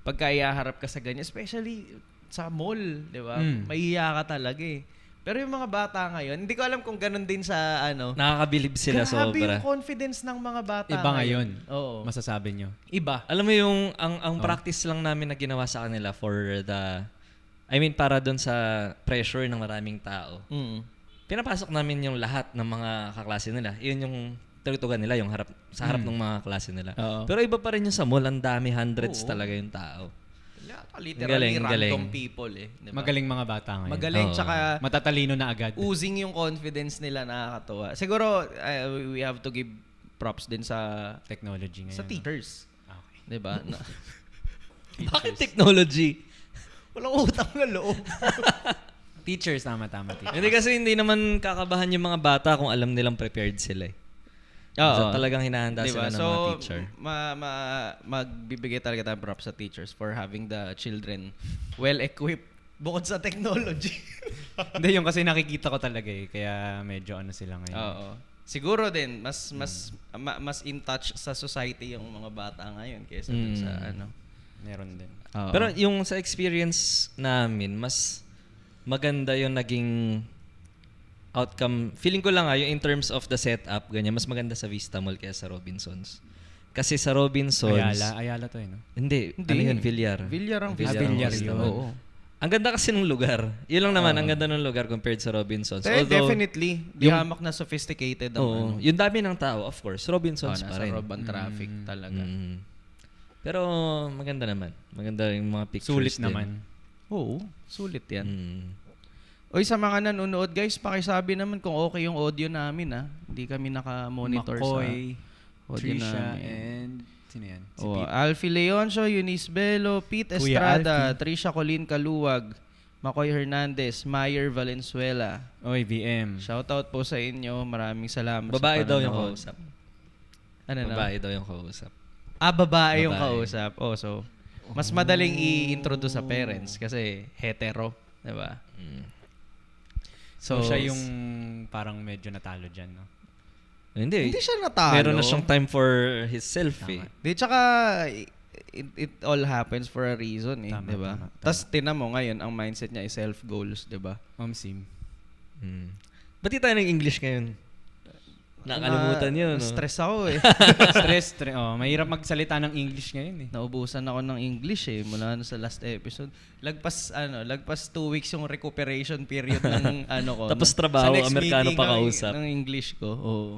Speaker 3: pagka ihaharap ka sa ganyan, especially sa mall, 'di ba? Mahihiya ka talaga eh. Pero yung mga bata ngayon, hindi ko alam kung ganun din sa
Speaker 2: Nakakabilib sila
Speaker 3: grabe
Speaker 2: sobra.
Speaker 3: yung confidence ng mga bata.
Speaker 1: Iba ngayon.
Speaker 3: Oo.
Speaker 1: Masasabi nyo.
Speaker 3: Iba.
Speaker 2: Alam mo yung ang practice lang namin na ginawa sa kanila para doon sa pressure ng maraming tao. Pinapasok namin yung lahat ng mga kaklase nila. Yun yung tutugan nila, yung sa harap ng mga klase nila.
Speaker 3: Oo.
Speaker 2: Pero iba pa rin yung sa mall, ang dami, hundreds talaga yung tao.
Speaker 3: Literally
Speaker 2: Galing,
Speaker 3: random
Speaker 2: galing.
Speaker 3: people eh. Diba?
Speaker 1: Magaling mga bata ngayon.
Speaker 3: Magaling,
Speaker 2: Oo.
Speaker 3: tsaka
Speaker 1: Matatalino na agad.
Speaker 3: oozing yung confidence nila, nakakatuwa. Siguro, we have to give props din sa
Speaker 1: Technology ngayon.
Speaker 3: teachers.
Speaker 1: Okay.
Speaker 3: Diba?
Speaker 2: Bakit technology?
Speaker 3: Walang utang na loob.
Speaker 1: Teachers, tama. Teachers.
Speaker 2: Hindi kasi hindi naman kakabahan yung mga bata kung alam nilang prepared sila eh. So, talagang hinahanda
Speaker 3: Diba?
Speaker 2: sila ng
Speaker 3: So,
Speaker 2: mga teacher.
Speaker 3: magbibigay talaga tayo props sa teachers for having the children well-equipped bukod sa technology.
Speaker 1: Hindi, yung kasi nakikita ko talaga eh. Kaya medyo sila ngayon.
Speaker 3: Oo. Siguro din, mas in touch sa society yung mga bata ngayon kaysa dun sa
Speaker 1: Meron din.
Speaker 3: Oo.
Speaker 2: Pero yung sa experience namin, mas maganda yung naging outcome. Feeling ko lang yung in terms of the setup, ganyan, mas maganda sa Vista Mall kaysa sa Robinsons. Kasi sa Robinsons...
Speaker 1: Ayala to eh, no?
Speaker 2: Hindi. Ano yun? Villar.
Speaker 3: Villar ang
Speaker 1: Villar
Speaker 2: Vista
Speaker 1: yun.
Speaker 2: Mall.
Speaker 3: Oo.
Speaker 2: Ang ganda kasi ng lugar. Yun lang naman, ang ganda ng lugar compared sa Robinsons.
Speaker 3: Definitely. Di hamak na sophisticated ang
Speaker 2: Yung dami ng tao, of course, Robinsons pa
Speaker 3: nasa
Speaker 2: rin.
Speaker 3: urban traffic talaga.
Speaker 2: Pero maganda naman. Maganda yung mga pictures
Speaker 1: Sulit
Speaker 2: din.
Speaker 1: naman.
Speaker 3: Oo, sulit yan.
Speaker 2: Mm.
Speaker 3: Oy, sa mga nanonood guys, pakisabi naman kung okay yung audio namin Hindi kami naka-monitor
Speaker 1: McCoy,
Speaker 3: sa audio
Speaker 1: Trisha,
Speaker 3: namin.
Speaker 1: and... Sino yan? Si
Speaker 3: Oh,
Speaker 1: Pete.
Speaker 3: Alfie Leoncio, Eunice Bello, Pete
Speaker 1: Kuya
Speaker 3: Estrada,
Speaker 1: Alfie.
Speaker 3: Trisha Colin Caluwag, Makoy Hernandez, Mayer Valenzuela.
Speaker 1: Oy, VM.
Speaker 3: Shoutout po sa inyo. Maraming salamat
Speaker 2: Babae
Speaker 3: sa
Speaker 2: daw yung
Speaker 3: panonood.
Speaker 2: kausap.
Speaker 3: Ano na?
Speaker 2: Babae daw yung kausap.
Speaker 3: Babae yung
Speaker 2: Babae.
Speaker 3: kausap. Oh, so mas madaling i-introduce sa parents kasi hetero, 'di ba?
Speaker 1: So, siya yung parang medyo natalo dyan, no?
Speaker 2: Hindi.
Speaker 3: Hindi siya natalo.
Speaker 2: Meron na siyang time for himself eh.
Speaker 3: Di, tsaka it all happens for a reason eh,
Speaker 1: Tama,
Speaker 3: 'di ba?
Speaker 1: tama.
Speaker 3: Tapos tinan mo ngayon ang mindset niya is self goals, 'di ba?
Speaker 1: Sim.
Speaker 2: Ba't di tayo ng English ngayon? Nakalimutan yun, no?
Speaker 3: Stress ako eh.
Speaker 1: Stress. Mahirap magsalita ng English ngayon eh.
Speaker 3: Naubusan ako ng English eh mula sa last episode. Lagpas 2 weeks yung recuperation period ng ko.
Speaker 2: Tapos
Speaker 3: Sa
Speaker 2: trabaho,
Speaker 3: next
Speaker 2: Amerikano
Speaker 3: meeting
Speaker 2: pa kausap.
Speaker 3: ng English ko. Oo.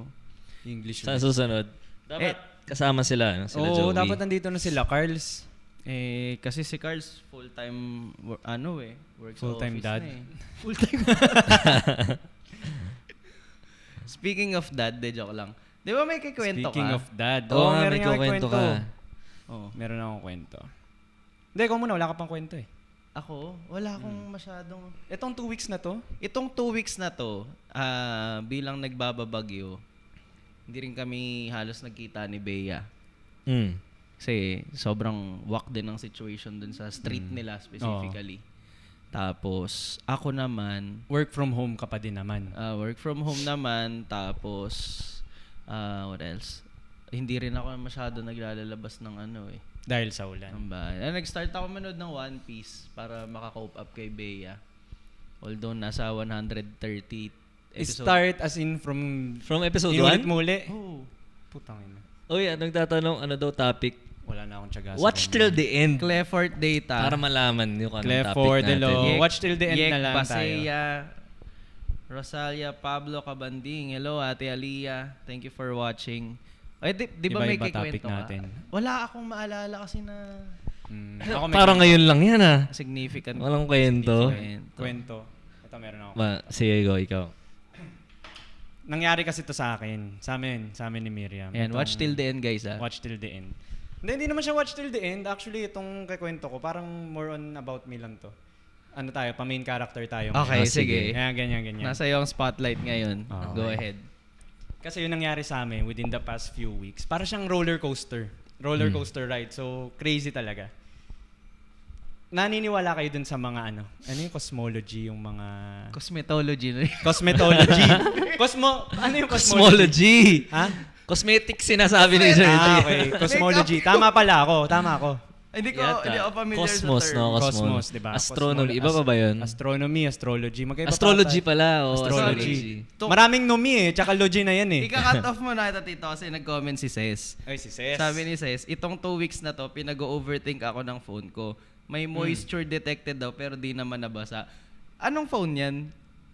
Speaker 1: English.
Speaker 2: Sa susunod, dapat kasama sila, no? Sila
Speaker 1: Oo,
Speaker 2: Joey.
Speaker 1: dapat nandito na sila. Carls.
Speaker 3: Kasi si Carl's full-time works
Speaker 1: Full-time
Speaker 3: sa office
Speaker 1: dad.
Speaker 3: na eh. Full-time. Speaking of dad, joke lang. Di ba may kikwento
Speaker 1: Speaking
Speaker 3: ka?
Speaker 1: of dad.
Speaker 2: Oo nga,
Speaker 1: meron
Speaker 2: may
Speaker 1: nga
Speaker 2: kukwento ka.
Speaker 3: Oh.
Speaker 1: Meron akong kwento. Hindi, ikaw muna. Wala ka pang kwento eh.
Speaker 3: Ako, wala akong masyadong...
Speaker 1: Itong 2 weeks na to,
Speaker 3: Itong 2 weeks na to, bilang nagbababagyo, hindi rin kami halos nagkita ni Bea.
Speaker 2: Mm.
Speaker 3: Kasi sobrang wak din ang situation dun sa street nila specifically. Tapos, ako naman,
Speaker 1: Work from home ka pa din naman.
Speaker 3: work from home naman. Tapos, what else? Hindi rin ako masyado naglalabas ng
Speaker 1: Dahil sa ulan.
Speaker 3: ng bahay. Nag-start ako manood ng One Piece para maka-cope up kay Bea. Although nasa 130 episode.
Speaker 1: Start as in from
Speaker 2: From episode
Speaker 1: inulit
Speaker 2: 1?
Speaker 1: mo uli.
Speaker 3: Oh.
Speaker 1: Putang ina.
Speaker 2: Oh yeah, nagtatanong ano daw topic.
Speaker 1: Wala na akong tiyaga.
Speaker 2: Watch till the end.
Speaker 3: Clifford Data.
Speaker 2: Para malaman yung anong topic
Speaker 1: Clifford
Speaker 2: natin.
Speaker 1: Delo. Watch till the end
Speaker 3: Yek
Speaker 1: na lang tayo.
Speaker 3: Basea, Rosalia Pablo Cabanding. Hello, Ate Aliyah. Thank you for watching. Ay, di ba may
Speaker 1: Iba-iba topic
Speaker 3: kikwento ka?
Speaker 1: natin.
Speaker 3: Wala akong maalala kasi na
Speaker 1: Ako may
Speaker 2: Parang ngayon lang yan
Speaker 3: significant.
Speaker 2: Walang kwento.
Speaker 1: kwento. Ito meron ako.
Speaker 2: Sige, go, ikaw.
Speaker 1: Nangyari kasi to sa akin. Sa amin ni Miriam.
Speaker 3: Ayan,
Speaker 1: Itong-
Speaker 3: watch till the end, guys.
Speaker 1: Watch till the end. Hindi naman siya watch till the end. Actually, itong kikwento ko, parang more on about me lang to. Ano tayo, pa-main character tayo.
Speaker 3: Okay,
Speaker 2: Ah,
Speaker 3: sige.
Speaker 2: sige.
Speaker 1: Kaya ganyan.
Speaker 3: Nasa iyo ang spotlight ngayon.
Speaker 1: Okay.
Speaker 3: Go ahead.
Speaker 1: Kasi yung nangyari sa amin within the past few weeks, para siyang roller coaster. Roller coaster ride. So, crazy talaga. Naniniwala kayo dun sa mga ano yung cosmology, yung mga...
Speaker 3: Cosmetology na
Speaker 1: Cosmetology. Ano yung cosmology?
Speaker 2: Cosmology.
Speaker 1: Ha?
Speaker 2: Cosmetic sinasabi ni Sir G.
Speaker 1: Okay. Cosmology. Tama ako.
Speaker 3: Hindi
Speaker 2: Yata.
Speaker 3: ako familiar
Speaker 2: Cosmos,
Speaker 3: sa term.
Speaker 2: no?
Speaker 1: Cosmos, di ba?
Speaker 2: Astronomy. Iba pa ba yun?
Speaker 1: Astronomy, astrology. Magkaiba pa
Speaker 2: Astrology
Speaker 1: ata.
Speaker 2: pala. Oh,
Speaker 1: Astrology.
Speaker 3: Sorry.
Speaker 1: Maraming nomi tsaka logy na yan eh.
Speaker 3: Ika-cut off mo na ito, Tito, kasi nag-comment si Ses.
Speaker 1: Ay, si Ses.
Speaker 3: Sabi ni Ses, itong 2 weeks na to, pinag-overthink ako ng phone ko. May moisture detected daw, pero di naman nabasa. Anong phone yan?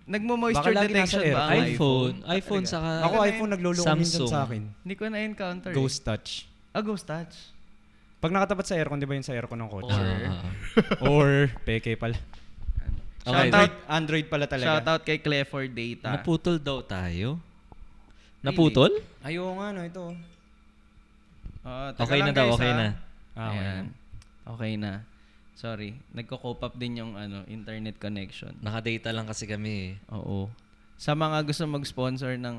Speaker 3: Nagmo-moisture
Speaker 1: Baka lagi
Speaker 3: detection
Speaker 1: nasa
Speaker 3: ba ang
Speaker 2: iPhone. iPhone
Speaker 3: Talaga?
Speaker 2: saka
Speaker 1: Ako iPhone nagluloko minsan
Speaker 2: Samsung.
Speaker 1: sa akin.
Speaker 3: Hindi ko na-encounter.
Speaker 1: Ghost touch.
Speaker 3: Ghost touch.
Speaker 1: Pag nakatapat sa aircon, di ba yun sa aircon ng kotse?
Speaker 2: Ah.
Speaker 1: Or peke pala.
Speaker 2: Okay.
Speaker 1: Android pala talaga.
Speaker 3: Shoutout kay Clifford Data.
Speaker 2: Naputol daw tayo? Naputol?
Speaker 1: Ayaw nga, no, ito.
Speaker 3: Teka
Speaker 2: Okay
Speaker 3: lang,
Speaker 2: na daw,
Speaker 3: guys,
Speaker 2: okay
Speaker 3: ha?
Speaker 2: na.
Speaker 1: Okay.
Speaker 3: Ayan. Okay na. Sorry. Nagko-cope up din yung internet connection.
Speaker 2: Nakadata lang kasi kami.
Speaker 3: Oo. Sa mga gusto mag-sponsor ng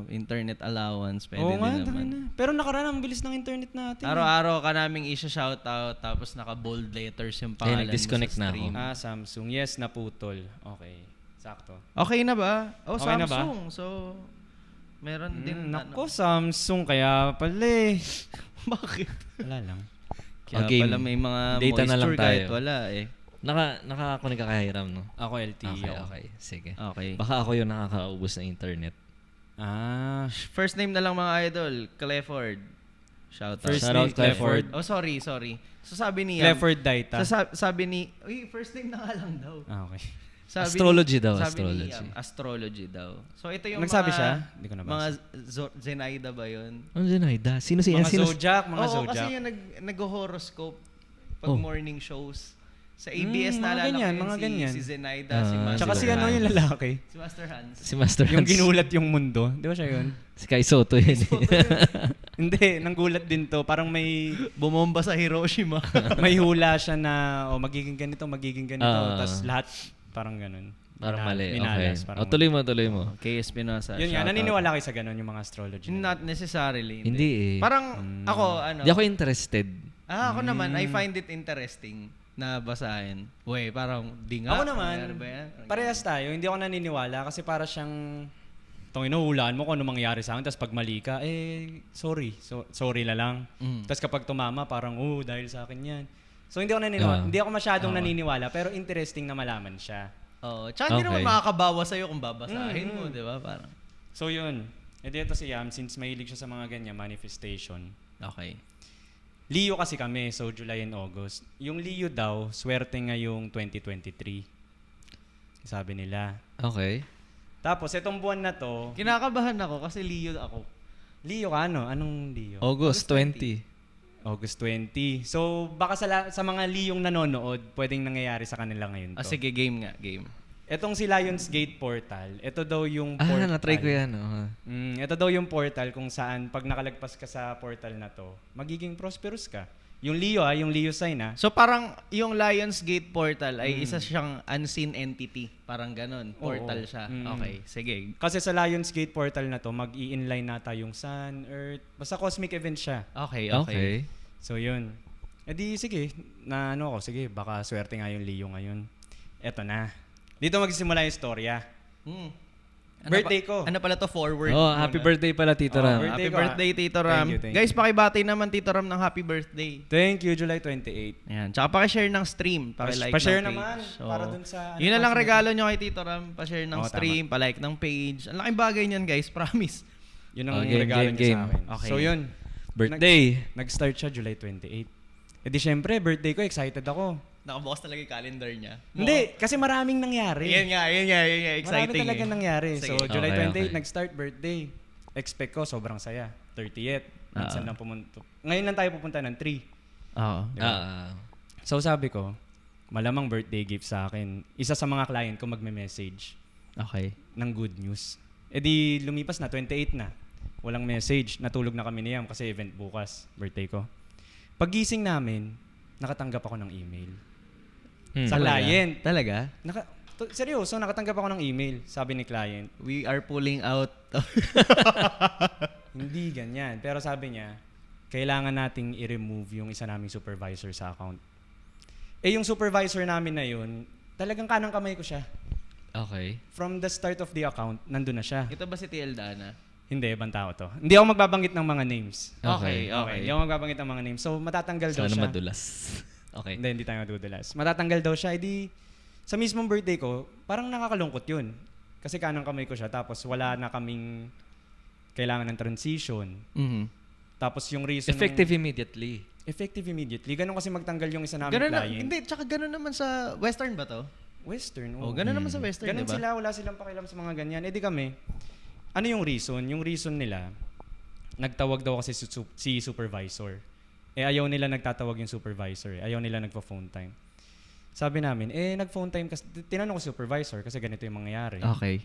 Speaker 3: internet allowance, pwede
Speaker 1: Oo nga,
Speaker 3: din
Speaker 1: dami
Speaker 3: naman.
Speaker 1: na. Pero nakaraan, ang bilis ng internet natin.
Speaker 3: Araw-araw ka naming isa-shoutout tapos naka-bold letters yung pangalan
Speaker 2: nag-disconnect
Speaker 3: mo sa
Speaker 2: na ako.
Speaker 3: stream.
Speaker 1: Samsung. Yes, naputol. Okay. Sakto.
Speaker 3: Okay na ba? Oh,
Speaker 1: Okay na ba?
Speaker 3: Samsung. So, meron din
Speaker 1: Nako, Samsung. Kaya pala eh.
Speaker 3: Bakit?
Speaker 1: Wala lang.
Speaker 3: Kaya
Speaker 2: game.
Speaker 3: pala may mga
Speaker 2: Data na lang
Speaker 3: moisture kahit
Speaker 2: tayo.
Speaker 3: wala eh.
Speaker 2: Nakakunik ka kay Hiram, no?
Speaker 1: Ako LTE.
Speaker 2: Okay,
Speaker 1: ako.
Speaker 2: okay. Sige.
Speaker 3: Okay.
Speaker 2: Baka ako yung nakakaubos ng internet.
Speaker 3: First name na lang mga idol. Clifford. Shoutout.
Speaker 1: First
Speaker 2: Shout
Speaker 1: name,
Speaker 2: out,
Speaker 1: Clifford.
Speaker 3: Oh, sorry. So sabi niya,
Speaker 1: Clifford Daita.
Speaker 3: sabi ni, first name na nga lang daw.
Speaker 1: Okay.
Speaker 3: Sabi
Speaker 2: Astrology daw,
Speaker 3: sabi
Speaker 2: astrology.
Speaker 3: Ni, astrology daw. So ito yung
Speaker 1: Nagsabi
Speaker 3: mga,
Speaker 1: siya? Hindi ko nabasa.
Speaker 3: mga Zenaida ba yun?
Speaker 2: Ano dyan, Aida? Sino
Speaker 1: Mga
Speaker 2: sino?
Speaker 1: zodiac, mga
Speaker 3: Oo,
Speaker 1: zodiac.
Speaker 3: kasi yung nag-horoscope pag
Speaker 2: Oh.
Speaker 3: morning shows. Sa ABS
Speaker 1: mga
Speaker 3: naalala
Speaker 1: ganyan,
Speaker 3: ko yun,
Speaker 1: mga ganyan.
Speaker 3: si Zenaida, si Master
Speaker 1: Tsaka si
Speaker 3: Hans.
Speaker 1: ano yung lalaki.
Speaker 3: Si Master Hans.
Speaker 2: Si Master Hans.
Speaker 1: Yung ginulat yung mundo. Di ba siya yun?
Speaker 2: Si Kai Soto yun.
Speaker 1: Hindi, nanggulat din to. Parang may
Speaker 3: Bumomba sa Hiroshima.
Speaker 1: may hula siya na magiging ganito.
Speaker 2: Ah.
Speaker 1: Tapos lahat parang ganun.
Speaker 2: Parang mali.
Speaker 1: Minalas,
Speaker 2: Okay.
Speaker 1: parang
Speaker 2: Tuloy mo.
Speaker 3: Kay Espinosa.
Speaker 1: Yun nga,
Speaker 3: shoutout.
Speaker 1: naniniwala kayo sa ganun yung mga astrology.
Speaker 3: Not necessarily.
Speaker 2: Hindi eh.
Speaker 3: Parang ako,
Speaker 2: Di ako interested.
Speaker 3: ako naman, I find it interesting na basahin. Uy, parang di nga.
Speaker 1: Ako naman,
Speaker 3: Ano ba yan?
Speaker 1: parehas tayo. Hindi ako naniniwala kasi para siyang tong inuhulaan mo kung ano mangyari sa akin. Tapos pag mali ka, sorry. Sorry na lang. Tapos kapag tumama, parang, dahil sa akin yan. So hindi ako naniniwala. Hindi ako masyadong naniniwala, pero interesting na malaman siya.
Speaker 3: Oo. Tsaka hindi
Speaker 2: Okay.
Speaker 3: naman makakabawa sa'yo kung babasahin mo, di ba? Parang,
Speaker 1: So yun. Dito si Yam, since mahilig siya sa mga ganyan, manifestation.
Speaker 3: okay.
Speaker 1: Leo kasi kami, so July and August. Yung Leo daw, swerte ngayong 2023. Sabi nila.
Speaker 2: Okay.
Speaker 1: Tapos, itong buwan na to,
Speaker 3: Kinakabahan ako kasi Leo ako.
Speaker 1: Leo ka ano? Anong Leo?
Speaker 2: August 20.
Speaker 1: August 20. So, baka sa mga Leong nanonood, pwedeng nangyayari sa kanila ngayon to.
Speaker 3: Sige, game nga, game.
Speaker 1: Etong si Lionsgate Portal, ito daw yung portal.
Speaker 2: Na-try ko yan.
Speaker 1: Ito daw yung portal kung saan pag nakalagpas ka sa portal na to, magiging prosperous ka. Yung Leo sign
Speaker 3: So parang yung Lionsgate portal ay isa siyang unseen entity. Parang ganun. Portal
Speaker 1: Oo.
Speaker 3: siya.
Speaker 1: Mm.
Speaker 3: Okay, sige.
Speaker 1: Kasi sa Lionsgate portal na to, mag-i-inline nata yung Sun, Earth, basta cosmic event siya.
Speaker 3: Okay.
Speaker 1: So yun. E di sige, sige, baka swerte nga yung Leo ngayon. Eto na. Dito magsisimula yung storya. Birthday ko.
Speaker 3: Ano pala to? Forward.
Speaker 2: Oh, happy birthday pala, Tito
Speaker 1: Oh,
Speaker 2: Ram.
Speaker 1: birthday
Speaker 3: Happy
Speaker 1: ko,
Speaker 3: birthday, Tito Ram.
Speaker 1: Thank you.
Speaker 3: Guys, pakibati naman Tito Ram ng happy birthday.
Speaker 1: Thank you, July 28.
Speaker 3: Ayan. Tsaka pakishare ng stream. Pakilike
Speaker 1: Pa-share
Speaker 3: ng page.
Speaker 1: naman, para dun sa,
Speaker 3: Yun na lang regalo nyo kay Tito Ram. Pa-share ng
Speaker 1: Oo,
Speaker 3: stream, pa-like ng page. Ang laking bagay niyan, guys. Promise.
Speaker 1: Yun ang
Speaker 2: game,
Speaker 1: regalo
Speaker 2: game,
Speaker 1: niya
Speaker 2: game.
Speaker 1: sa akin.
Speaker 3: Okay.
Speaker 1: So yun.
Speaker 2: Birthday.
Speaker 1: Nag-start siya July 28. E di syempre, birthday ko, excited ako.
Speaker 3: Nakabukas talaga yung calendar niya.
Speaker 1: Hindi, kasi maraming nangyari.
Speaker 3: Yan nga. Exciting.
Speaker 1: Marami talaga nangyari.
Speaker 3: Sige.
Speaker 1: So, July
Speaker 2: Okay,
Speaker 1: 28, nag-start birthday. Expect ko, sobrang saya. 30th. Minsan
Speaker 3: Oo.
Speaker 1: lang pumunta. Ngayon lang tayo pupunta ng 3.
Speaker 3: Oo.
Speaker 2: Ah.
Speaker 1: So, sabi ko, malamang birthday gift sa akin. Isa sa mga client ko magme-message
Speaker 3: Okay.
Speaker 1: ng good news. E di, lumipas na, 28 na. Walang message. Natulog na kami niyam kasi event bukas, birthday ko. Paggising namin, nakatanggap ako ng email. Sa client.
Speaker 3: Talaga?
Speaker 1: Seryoso, nakatanggap ako ng email, sabi ni client.
Speaker 3: We are pulling out.
Speaker 1: Hindi ganyan. Pero sabi niya, kailangan nating i-remove yung isa naming supervisor sa account. Eh yung supervisor namin na yun, talagang kanang kamay ko siya.
Speaker 2: Okay.
Speaker 1: From the start of the account, nandun na siya.
Speaker 3: Ito ba si TL Dana?
Speaker 1: Hindi, ibang tao to. Hindi ako magbabanggit ng mga names.
Speaker 2: Okay.
Speaker 1: Hindi ako magbabanggit ng mga names. So matatanggal daw
Speaker 2: Sana
Speaker 1: siya.
Speaker 2: madulas. Okay.
Speaker 1: Hindi tayo madudulas. Matatanggal daw siya. Edi, sa mismong birthday ko, parang nakakalungkot yun. Kasi kanang kamay ko siya, tapos wala na kaming kailangan ng transition.
Speaker 3: Mhm.
Speaker 1: Tapos yung reason
Speaker 2: Effective immediately.
Speaker 1: Effective immediately. Ganun kasi magtanggal yung isa namin
Speaker 3: Ganun na,
Speaker 1: client.
Speaker 3: hindi, tsaka ganun naman sa Western ba to?
Speaker 1: Western.
Speaker 3: Oh, ganun naman sa Western,
Speaker 1: Ganun
Speaker 3: di ba?
Speaker 1: sila, wala silang pakialam sa mga ganyan. Eh di kami, ano yung reason? Yung reason nila, nagtawag daw kasi si supervisor. Eh ayaw nila nagtatawag yung supervisor. Ayaw nila nagpa-phone time. Sabi namin, nag-phone time kasi, tinanong ko si supervisor kasi ganito yung mangyayari.
Speaker 3: Okay.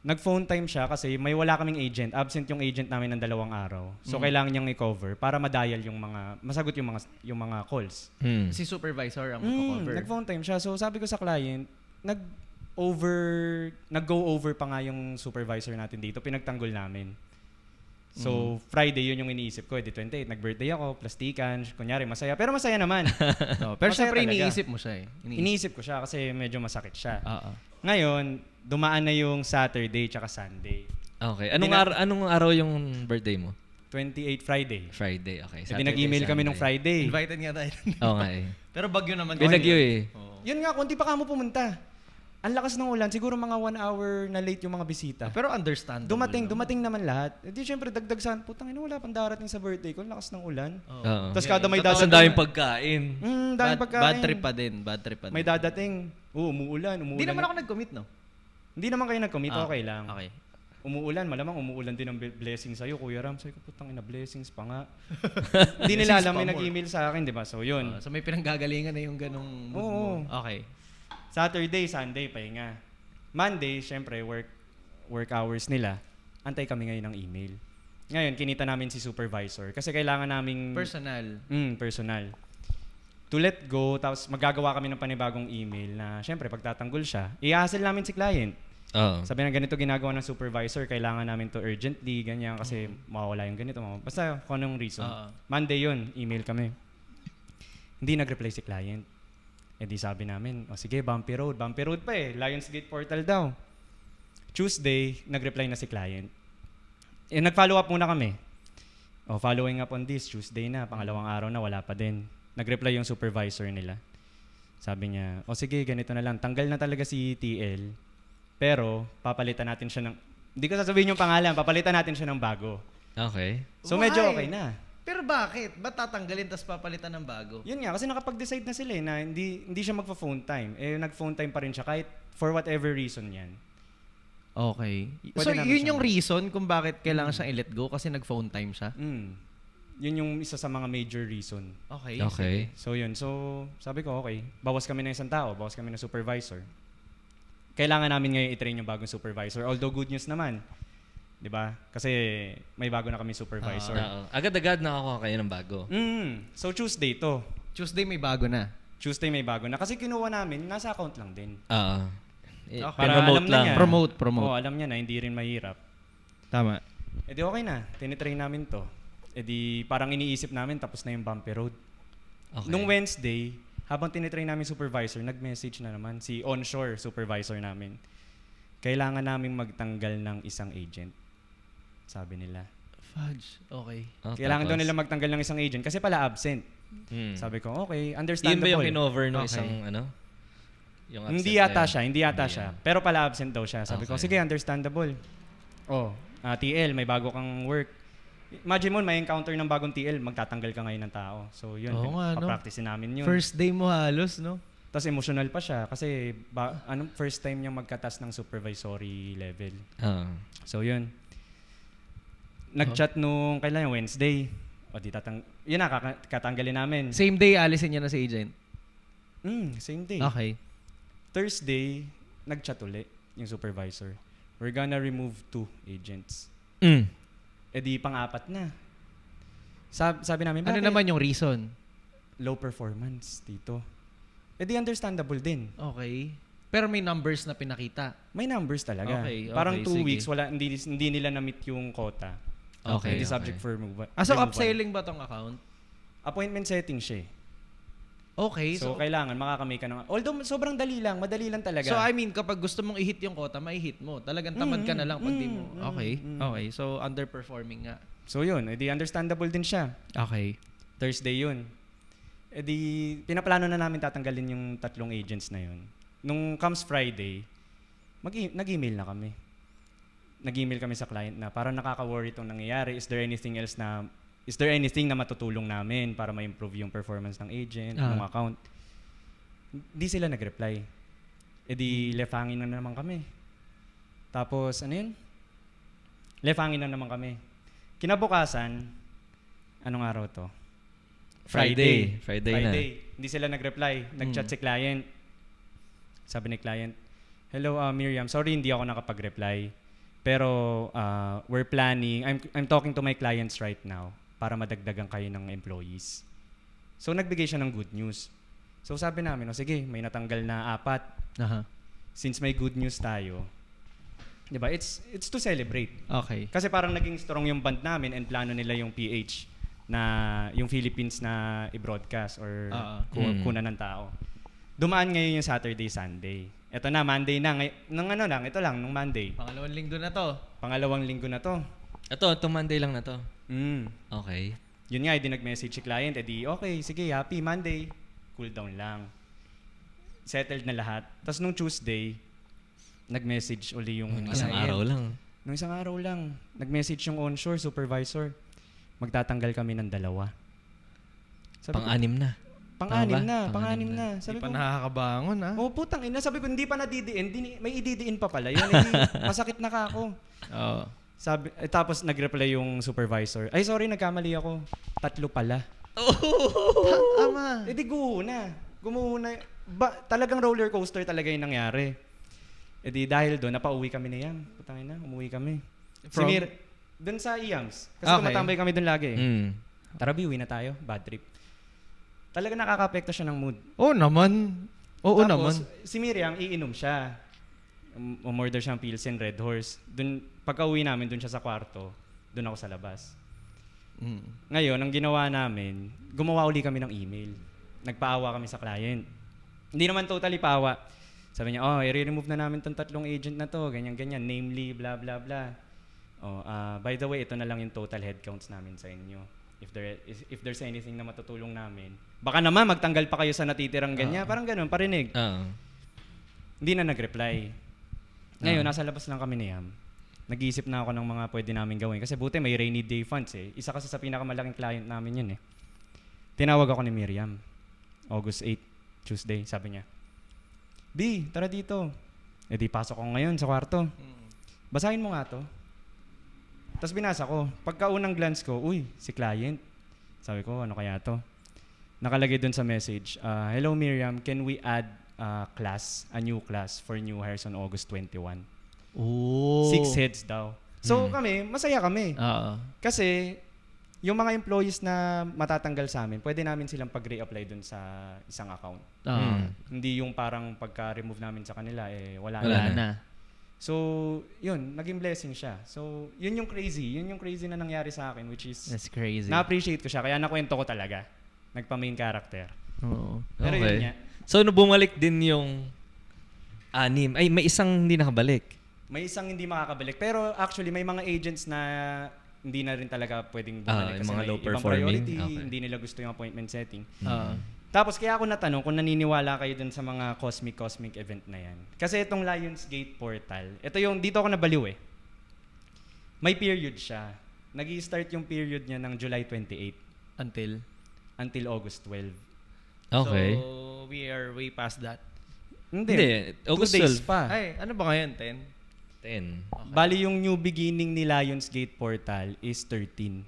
Speaker 1: Nag-phone time siya kasi may wala kaming agent. Absent yung agent namin ng 2 araw. So kailangan niyang i-cover para ma-dial yung masagot yung mga calls.
Speaker 3: Si supervisor ang magko-cover.
Speaker 1: Nag-phone time siya. So sabi ko sa client, nag-go over pa nga yung supervisor natin dito. Pinagtanggol namin. So, Friday yun yung iniisip ko. 28, nag-birthday ako, plastikan, kunyari masaya. Pero masaya naman.
Speaker 3: Pero
Speaker 1: Masaya
Speaker 3: syempre
Speaker 1: talaga.
Speaker 3: iniisip mo siya eh.
Speaker 1: Iniisip ko siya kasi medyo masakit siya.
Speaker 3: Oo.
Speaker 1: Ngayon, dumaan na yung Saturday tsaka Sunday.
Speaker 2: Okay. Anong araw yung birthday mo?
Speaker 1: 28 Friday.
Speaker 2: Friday. Okay.
Speaker 1: Hindi nag-email kami nung Friday.
Speaker 3: Invited nga tayo.
Speaker 2: Oo nga eh.
Speaker 3: Pero bagyo naman.
Speaker 2: Binagyo eh.
Speaker 3: Oo.
Speaker 1: Yun nga, kung di pa ka mo pumunta. Ang lakas ng ulan, siguro mga 1 hour na late yung mga bisita.
Speaker 3: Pero understandable.
Speaker 1: Dumating naman lahat. Di syempre dagdag sa putang ina, wala pang darating sa birthday ko, ang lakas ng ulan.
Speaker 2: Oo.
Speaker 1: Tapos kada may
Speaker 2: Tapos ang
Speaker 1: dadating.
Speaker 2: daming pagkain.
Speaker 1: Daming pagkain.
Speaker 3: Bad trip pa din.
Speaker 1: May dadating. Umuulan.
Speaker 3: Hindi naman ako nag-commit, no?
Speaker 1: Hindi naman kayo nag-commit, okay lang.
Speaker 3: Okay.
Speaker 1: Umuulan, malamang umuulan din ng blessing sa'yo, Kuya Ram. Sabi ko, putang ina, blessings pa nga. Hindi nila alam, may
Speaker 3: pa more.
Speaker 1: nag-email sa akin, di ba? So, yun.
Speaker 3: So may pinanggagalingan na yung ganong mood
Speaker 1: Oo.
Speaker 3: mo. Okay.
Speaker 1: Saturday, Sunday, pahinga. Monday, syempre, work hours nila. Antay kami ngayon ng email. Ngayon, kinita namin si supervisor kasi kailangan naming...
Speaker 3: Personal.
Speaker 1: Personal. To let go, tapos magagawa kami ng panibagong email na syempre, pagtatanggol siya, i-hassle namin si client.
Speaker 2: Oo.
Speaker 1: Sabi na ganito ginagawa ng supervisor, kailangan namin to urgently, ganyan, kasi mawawala yung ganito. Basta kung anong reason. Monday yun, email kami. Hindi nag-reply si client. Eh di sabi namin, sige, bumpy road. Bumpy road pa Lionsgate portal daw. Tuesday, nag-reply na si client. Nag-follow up muna kami. Following up on this, Tuesday na, pangalawang araw na, wala pa din. Nag-reply yung supervisor nila. Sabi niya, sige, ganito na lang. Tanggal na talaga si TL. Pero, papalitan natin siya ng... Hindi ko sasabihin yung pangalan, papalitan natin siya ng bago.
Speaker 2: Okay.
Speaker 1: So, medyo
Speaker 3: Why?
Speaker 1: okay na.
Speaker 3: Pero bakit? Ba't tatanggalin tapos papalitan ng bago?
Speaker 1: Yun nga, kasi nakapag-decide na sila na hindi siya magpa-phone time. Nag-phone time pa rin siya kahit for whatever reason yan.
Speaker 3: Okay.
Speaker 1: Pwede
Speaker 3: So
Speaker 1: namin
Speaker 3: yun
Speaker 1: siyang-
Speaker 3: yung reason kung bakit kailangan siyang i-let go kasi nag-phone time siya?
Speaker 1: Yun yung isa sa mga major reason.
Speaker 3: Okay.
Speaker 2: Okay.
Speaker 1: So yun, so sabi ko okay, bawas kami ng isang tao, bawas kami ng supervisor. Kailangan namin ngayon i-train yung bagong supervisor. Although good news naman, 'di ba? Kasi may bago na kami supervisor.
Speaker 2: Oo. Agad-agad nakakuha kayo ng bago.
Speaker 1: So Tuesday to.
Speaker 4: Tuesday may bago na.
Speaker 1: Tuesday may bago na. Kasi kinuha namin, nasa account lang din.
Speaker 2: Oo.
Speaker 1: Para alam na niya.
Speaker 4: Promote.
Speaker 1: Oo, alam niya na, hindi rin mahirap.
Speaker 4: Tama.
Speaker 1: E di okay na, tinitrain namin to. E di parang iniisip namin tapos na yung bumpy road.
Speaker 2: Okay.
Speaker 1: Nung Wednesday, habang tinitrain namin supervisor, nag-message na naman si onshore supervisor namin. Kailangan namin magtanggal ng isang agent. Sabi nila.
Speaker 4: Fudge. Okay.
Speaker 1: Kailangan daw nila magtanggal ng isang agent kasi pala absent. Sabi ko, okay, understandable.
Speaker 2: Yun ba yung kinover nung
Speaker 4: Okay.
Speaker 2: isang Yung absent
Speaker 1: Hindi
Speaker 2: na
Speaker 1: yata
Speaker 2: yun?
Speaker 1: siya, hindi yata
Speaker 2: Hindi
Speaker 1: siya.
Speaker 2: yan.
Speaker 1: Pero pala absent daw siya. Sabi ko,
Speaker 2: Okay.
Speaker 1: sige, understandable. TL, may bago kang work. Imagine mo, may encounter ng bagong TL, magtatanggal ka ngayon ng tao. So yun,
Speaker 4: Oo nga, no?
Speaker 1: papracticein namin yun.
Speaker 4: First day mo halos, no?
Speaker 1: Tapos emotional pa siya kasi first time niyang magkatas ng supervisory level.
Speaker 2: Oo.
Speaker 1: So yun. Nag-chat nung kailan yung Wednesday. O di yun na, katanggalin namin.
Speaker 4: Same day, alisin niya na si agent.
Speaker 1: Same day.
Speaker 4: Okay.
Speaker 1: Thursday, nag-chat uli yung supervisor. We're gonna remove 2 agents. Eh di pang-apat na. Sabi namin,
Speaker 4: Ano
Speaker 1: bakit?
Speaker 4: naman yung reason?
Speaker 1: Low performance dito. Eh di understandable din.
Speaker 4: Okay. Pero may numbers na pinakita.
Speaker 1: May numbers talaga.
Speaker 4: Okay,
Speaker 1: Parang 2
Speaker 4: sige.
Speaker 1: weeks, hindi nila na-meet yung quota.
Speaker 4: Okay,
Speaker 1: Hindi subject for removal.
Speaker 4: So
Speaker 1: removal.
Speaker 4: upselling ba tong account?
Speaker 1: Appointment setting siya eh.
Speaker 4: Okay.
Speaker 1: So, kailangan makakamay ka ng... Although sobrang madali lang talaga.
Speaker 4: So I mean, kapag gusto mong i-hit yung quota, mai-hit mo. Talagang tamad ka na lang pag di mo. Okay. Okay. So underperforming nga.
Speaker 1: So yun, edi understandable din siya.
Speaker 4: Okay.
Speaker 1: Thursday yun. Edi pinaplano na namin tatanggalin yung 3 agents na yun. Nung comes Friday, nag-email na kami. Nag-email kami sa client na parang nakaka-worry itong nangyayari. Is there anything na matutulong namin para ma-improve yung performance ng agent, ng account? Di sila nag-reply. Edi left hanging na naman kami. Tapos ano yun? Left hanging na naman kami. Kinabukasan, anong araw to?
Speaker 2: Friday na.
Speaker 1: Hindi sila nag-reply. Nag-chat si client. Sabi ni client, hello Miriam, sorry hindi ako nakapag-reply. Pero we're planning, I'm talking to my clients right now para madagdagan kayo ng employees. So nagbigay siya ng good news. So sabi namin, sige, may natanggal na 4.
Speaker 4: Aha.
Speaker 1: Since may good news tayo, 'di ba? It's to celebrate.
Speaker 4: Okay.
Speaker 1: Kasi parang naging strong yung band namin and plano nila yung PH na yung Philippines na i-broadcast or kuna ng tao. Dumaan ngayon yung Saturday, Sunday. Ito na, Monday na. Nung Monday.
Speaker 4: Pangalawang linggo na to.
Speaker 1: Pangalawang linggo na to.
Speaker 2: Itong Monday lang na to. Okay.
Speaker 1: Yun nga, nag-message si client. Okay, sige, happy Monday. Cool down lang. Settled na lahat. Tapos nung Tuesday, nag-message uli yung
Speaker 2: Isang
Speaker 1: client.
Speaker 2: araw lang.
Speaker 1: Nung isang araw lang, nag-message yung onshore supervisor. Magtatanggal kami ng 2. Sabi ko,
Speaker 2: Pang-anim na.
Speaker 1: Pang-anim
Speaker 2: Tama ba?
Speaker 1: na.
Speaker 2: Pang-anim
Speaker 1: Pang-anim na. Sabi
Speaker 4: Hindi pa
Speaker 1: ko,
Speaker 4: nakakabangon, ha?
Speaker 1: oh putang ina. Sabi ko, hindi pa nadidiin. May ididiin pa pala. Yun, masakit na ka ako.
Speaker 4: Oo.
Speaker 1: Tapos nag-reply yung supervisor. Ay, sorry, nagkamali ako. 3 pala.
Speaker 4: Ama.
Speaker 1: Eh di guhuna. Gumuhuna. Talagang roller coaster talaga yung nangyari. Eh di dahil doon, napauwi kami na yan. Putang ina, umuwi kami.
Speaker 4: From?
Speaker 1: Doon sa IAMS. Kasi
Speaker 4: Okay.
Speaker 1: tumatambay kami doon lagi.
Speaker 2: Mm.
Speaker 1: Tara, uwi na tayo. Bad trip. Talaga nakaka-apekto siya ng mood.
Speaker 4: Oo naman. Oo naman.
Speaker 1: Tapos, si Miriam, iinom siya. Umorder siyang Pilsen Red Horse. Dun, pagka-uwi namin, doon siya sa kwarto. Doon ako sa labas. Ngayon, ang ginawa namin, gumawa uli kami ng email. Nagpaawa kami sa client. Hindi naman totally paawa. Sabi niya, i-remove na namin tong 3 agent na to, ganyan-ganyan, namely, blah, blah, blah. By the way, ito na lang yung total headcounts namin sa inyo. If there's anything na matutulong namin, baka naman magtanggal pa kayo sa natitirang ganyan. Parang ganun, parinig. Hindi na nag-reply. Ngayon, nasa labas lang kami niyam. Nag-iisip na ako ng mga pwede namin gawin. Kasi buti may rainy day funds eh. Isa kasi sa pinakamalaking client namin yun eh. Tinawag ako ni Miriam. August 8, Tuesday, sabi niya. B, tara dito. Eh di pasok ko ngayon sa kwarto. Basahin mo nga to. Tapos binasa ko. Pagka unang glance ko, si client. Sabi ko, ano kaya to? Nakalagay dun sa message, hello Miriam, can we add a new class for new hires on August 21?
Speaker 4: Oh.
Speaker 1: 6 heads daw. So kami, masaya kami.
Speaker 4: Oo.
Speaker 1: Kasi yung mga employees na matatanggal sa amin, pwede namin silang pag-reapply dun sa isang account.
Speaker 4: Oo.
Speaker 1: Hindi yung parang pagka-remove namin sa kanila, wala
Speaker 4: Wala
Speaker 1: na.
Speaker 4: na.
Speaker 1: So, yun, naging blessing siya. So, yun yung crazy. Yun yung crazy na nangyari sa akin, which is,
Speaker 4: That's crazy.
Speaker 1: na-appreciate ko siya. Kaya nakwento ko talaga. Nagpa-main character.
Speaker 4: Oo.
Speaker 1: Pero yun nga.
Speaker 2: So, bumalik din yung 6. Ay, may isang hindi nakabalik.
Speaker 1: May isang hindi makakabalik. Pero actually, may mga agents na hindi na rin talaga pwedeng bumalik.
Speaker 2: yung
Speaker 1: kasi
Speaker 2: mga
Speaker 1: may
Speaker 2: low
Speaker 1: ibang
Speaker 2: performing?
Speaker 1: priority,
Speaker 2: Okay.
Speaker 1: hindi nila gusto yung appointment setting.
Speaker 4: Oo.
Speaker 1: Tapos kaya ako natanong kung naniniwala kayo dun sa mga cosmic event na yan. Kasi itong Lionsgate Portal, ito yung, dito ako nabaliw eh. May period siya. Nag-i-start yung period niya ng July 28 until August 12.
Speaker 2: Okay.
Speaker 4: So, we are way past that.
Speaker 2: Hindi,
Speaker 1: 2
Speaker 2: August
Speaker 1: days
Speaker 2: 12.
Speaker 1: pa.
Speaker 4: Ay, ano ba ngayon? 10?
Speaker 2: 10.
Speaker 1: Bali yung new beginning ni Lionsgate Portal is 13.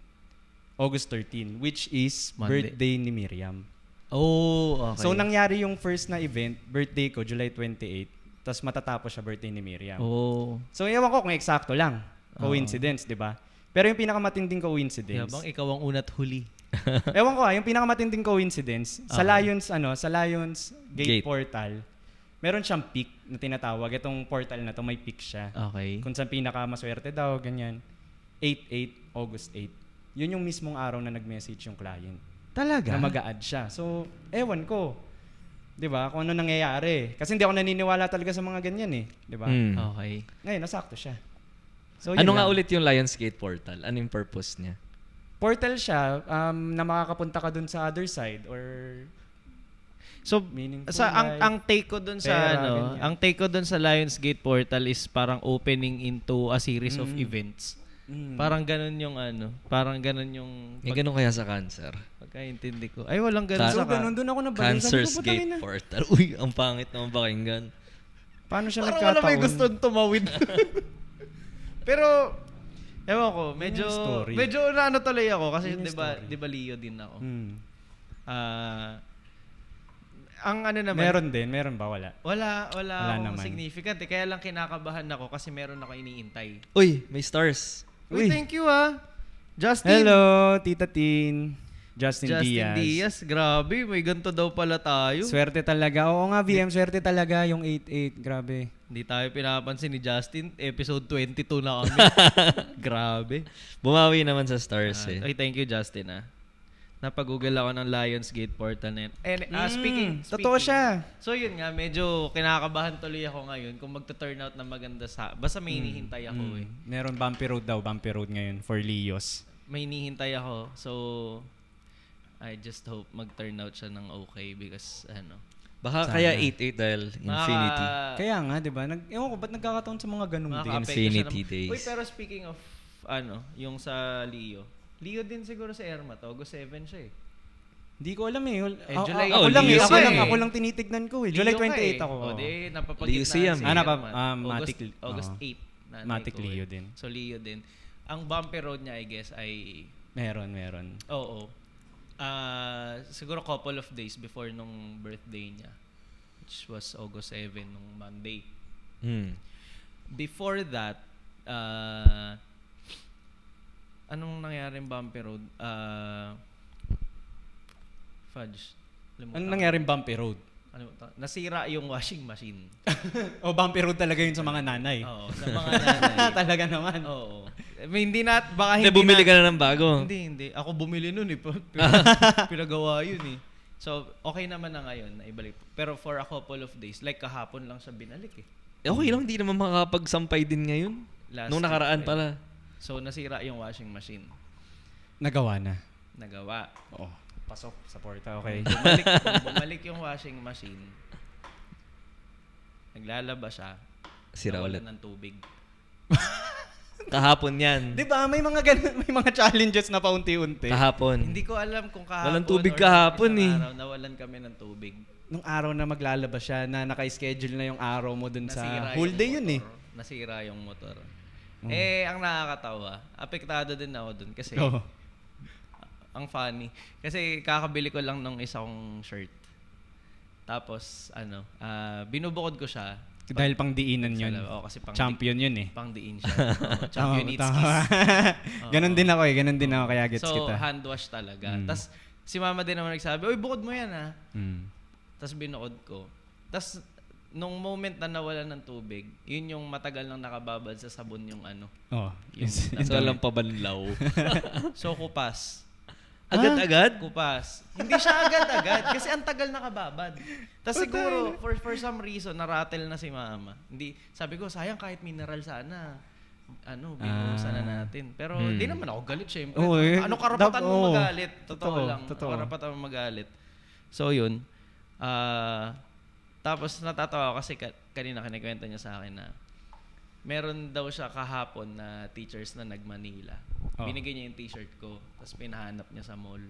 Speaker 1: August 13, which is
Speaker 4: Monday.
Speaker 1: birthday ni Miriam.
Speaker 4: Oh, okay.
Speaker 1: So nangyari yung first na event, birthday ko, July 28, tapos matatapos siya birthday ni Miriam.
Speaker 4: Oh.
Speaker 1: So ewan ko kung eksakto lang. Coincidence, di ba? Pero yung pinakamatinding coincidence,
Speaker 4: Yabang ikaw ang una't huli.
Speaker 1: ewan ko yung pinakamatinding coincidence, sa Lions Gate
Speaker 2: Gate.
Speaker 1: Portal, meron siyang peak na tinatawag. Itong portal na to, may peak siya.
Speaker 4: Okay.
Speaker 1: Kung saan pinakamaswerte daw, ganyan. 8-8, August 8. Yun yung mismong araw na nag-message yung client.
Speaker 4: Talaga?
Speaker 1: Na mag-a-add siya. So, ewan ko. 'Di ba? Kung ano nangyayari. Kasi hindi ako naniniwala talaga sa mga ganyan eh, 'di ba?
Speaker 4: Okay.
Speaker 1: Ngayon nasakto siya. So, yun
Speaker 2: Ano nga
Speaker 1: lang.
Speaker 2: ulit yung Lionsgate Portal? Ano yung purpose niya?
Speaker 1: Portal siya na makakapunta ka dun sa other side or
Speaker 4: So,
Speaker 1: meaningful
Speaker 4: sa
Speaker 1: life.
Speaker 4: ang take ko dun sa
Speaker 1: pera,
Speaker 4: ano,
Speaker 1: ganyan.
Speaker 4: ang take ko dun sa Lionsgate Portal is parang opening into a series of events. Parang ganun yung ano, parang ganun yung
Speaker 2: May ganun kaya sa cancer?
Speaker 4: pagkaintindi ko. Ay, walang ganun
Speaker 1: So,
Speaker 4: sa
Speaker 1: ganun dun ako nabalik.
Speaker 2: Cancer's
Speaker 1: Sabi ko, "Putangin
Speaker 2: Gate
Speaker 1: na.
Speaker 2: Portal. Uy, ang pangit naman pakinggan.
Speaker 1: Paano siya
Speaker 4: Parang wala may
Speaker 1: nagkataon?
Speaker 4: gusto tumawid. Pero ewan ko, medyo
Speaker 1: Yun yung story.
Speaker 4: medyo naano tuloy ako kasi
Speaker 1: Yun yung
Speaker 4: 'di ba Leo din ako.
Speaker 1: Hmm.
Speaker 4: Ang ano naman,
Speaker 1: Meron ba? Wala.
Speaker 4: wala
Speaker 1: Wala
Speaker 4: akong
Speaker 1: naman.
Speaker 4: significant eh. Kaya lang kinakabahan ako kasi meron ako iniintay.
Speaker 2: Uy, may stars.
Speaker 4: Uy,
Speaker 1: Uy.
Speaker 4: thank you Justin.
Speaker 1: Hello, Tita Tin. Justin
Speaker 4: Diaz. Grabe, may ganito daw pala tayo.
Speaker 1: Swerte talaga. Oo nga, VM, swerte talaga yung 8-8. Grabe.
Speaker 4: Hindi tayo pinapansin ni Justin. Episode 22 na kami. Grabe.
Speaker 2: Bumawi naman sa stars eh.
Speaker 4: Ay, thank you Justin Napag-google ako ng Lionsgate Portal na yun. And speaking,
Speaker 1: Totoo siya.
Speaker 4: So yun nga, medyo kinakabahan tuloy ako ngayon kung magta-turn out na maganda sa... Basta may hinihintay ako eh.
Speaker 1: Meron bumpy road ngayon for Leos.
Speaker 4: May hinihintay ako. So, I just hope mag-turn out siya ng okay because
Speaker 2: Baka kaya 8-8 dahil infinity.
Speaker 1: Kaya nga, di ba? Ewan ko, ba't nagkakataon sa mga ganung din?
Speaker 4: makaka-apekto
Speaker 2: Infinity
Speaker 4: siya
Speaker 2: days.
Speaker 4: Uy, pero speaking of, yung sa Leo. Leo din siguro sa Erma. August 7 siya eh.
Speaker 1: Hindi ko alam eh.
Speaker 4: July-
Speaker 1: Ako lang
Speaker 2: Leo siya eh.
Speaker 1: Ako lang tinitignan ko eh. July 28 ako.
Speaker 4: O di, napapagitnaan
Speaker 2: Lyceum.
Speaker 4: si
Speaker 1: Matic.
Speaker 4: August
Speaker 1: Oo.
Speaker 4: 8. nanay
Speaker 1: Matic
Speaker 4: ko
Speaker 1: Leo
Speaker 4: eh.
Speaker 1: din.
Speaker 4: So Leo din. Ang bumpy road niya, I guess, ay...
Speaker 1: Meron.
Speaker 4: Oo. Siguro couple of days before nung birthday niya. Which was August 7, nung Monday. Before that, anong nangyari yung bumpy road? Fudge.
Speaker 1: Ano nangyaring bumpy road?
Speaker 4: Nasira yung washing machine.
Speaker 1: O bumpy road talaga yun sa mga nanay.
Speaker 4: Oo, sa mga nanay.
Speaker 1: Talaga naman.
Speaker 4: Oo. I mean, baka
Speaker 2: Hindi, bumili ka na ng bago.
Speaker 4: Hindi. Ako bumili nun eh. Pinagawa yun eh. So, okay naman na ngayon na ibalik. Pero for a couple of days, like kahapon lang siya binalik eh.
Speaker 2: Okay lang, hindi naman makakapagsampay din ngayon.
Speaker 4: Last
Speaker 2: Nung nakaraan
Speaker 4: week,
Speaker 2: pala.
Speaker 4: So, nasira yung washing machine.
Speaker 1: Nagawa na.
Speaker 4: Nagawa.
Speaker 1: Oo. Pasok sa porta, okay.
Speaker 4: Bumalik yung washing machine. Naglalaba siya.
Speaker 2: Sira
Speaker 4: nawalan
Speaker 2: ulit.
Speaker 4: ng tubig.
Speaker 2: Kahapon yan.
Speaker 1: Di ba? May mga may mga challenges na paunti-unti.
Speaker 2: Kahapon.
Speaker 4: Hindi ko alam kung kahapon
Speaker 2: Walang tubig
Speaker 4: or
Speaker 2: kahapon
Speaker 4: isang
Speaker 2: eh.
Speaker 4: araw, nawalan kami ng tubig.
Speaker 1: Nung araw na maglalaba siya, na naka-schedule na yung araw mo dun
Speaker 4: Nasira
Speaker 1: sa whole
Speaker 4: yung
Speaker 1: day yun eh.
Speaker 4: motor. Nasira yung motor. Ang nakakatawa, apektado din ako dun kasi
Speaker 1: Oo.
Speaker 4: ang funny. Kasi kakabili ko lang ng isang shirt. Tapos, binubukod ko siya.
Speaker 1: Dahil pang diinan yun.
Speaker 3: Kasi
Speaker 1: Champion yun eh.
Speaker 3: pang diin siya. Champion eats
Speaker 1: Tama.
Speaker 3: kiss.
Speaker 1: Ganon din ako eh. Ganon din ako kaya gets
Speaker 3: So,
Speaker 1: kita.
Speaker 3: hand wash talaga. Tas si mama din naman nagsabi, "Uy, bukod mo yan ha."
Speaker 1: Mm.
Speaker 3: Tas binukod ko. Tas nung moment na nawala ng tubig, yun yung matagal nang nakababad sa sabon yung ano.
Speaker 1: Oh,
Speaker 3: Yung
Speaker 2: So, walang pabanlaw.
Speaker 3: So, kupas.
Speaker 2: Agad-agad?
Speaker 3: Kupas. Hindi siya agad-agad kasi ang tagal nakababad. Tapos siguro, for some reason, narattle na si mama. Hindi, sabi ko, sayang kahit mineral sana. Binuhusan na natin. Pero hindi naman ako galit, syempre.
Speaker 1: Oo, eh.
Speaker 3: Ano karapatan mo magalit? Totoo lang.
Speaker 1: Totoo.
Speaker 3: Karapatan mo magalit. So, yun. Tapos natatawa ako kasi kanina kinikwento niya sa akin na meron daw siya kahapon na teachers na nag-Manila. Binigay niya yung t-shirt ko, tapos pinahanap niya sa mall.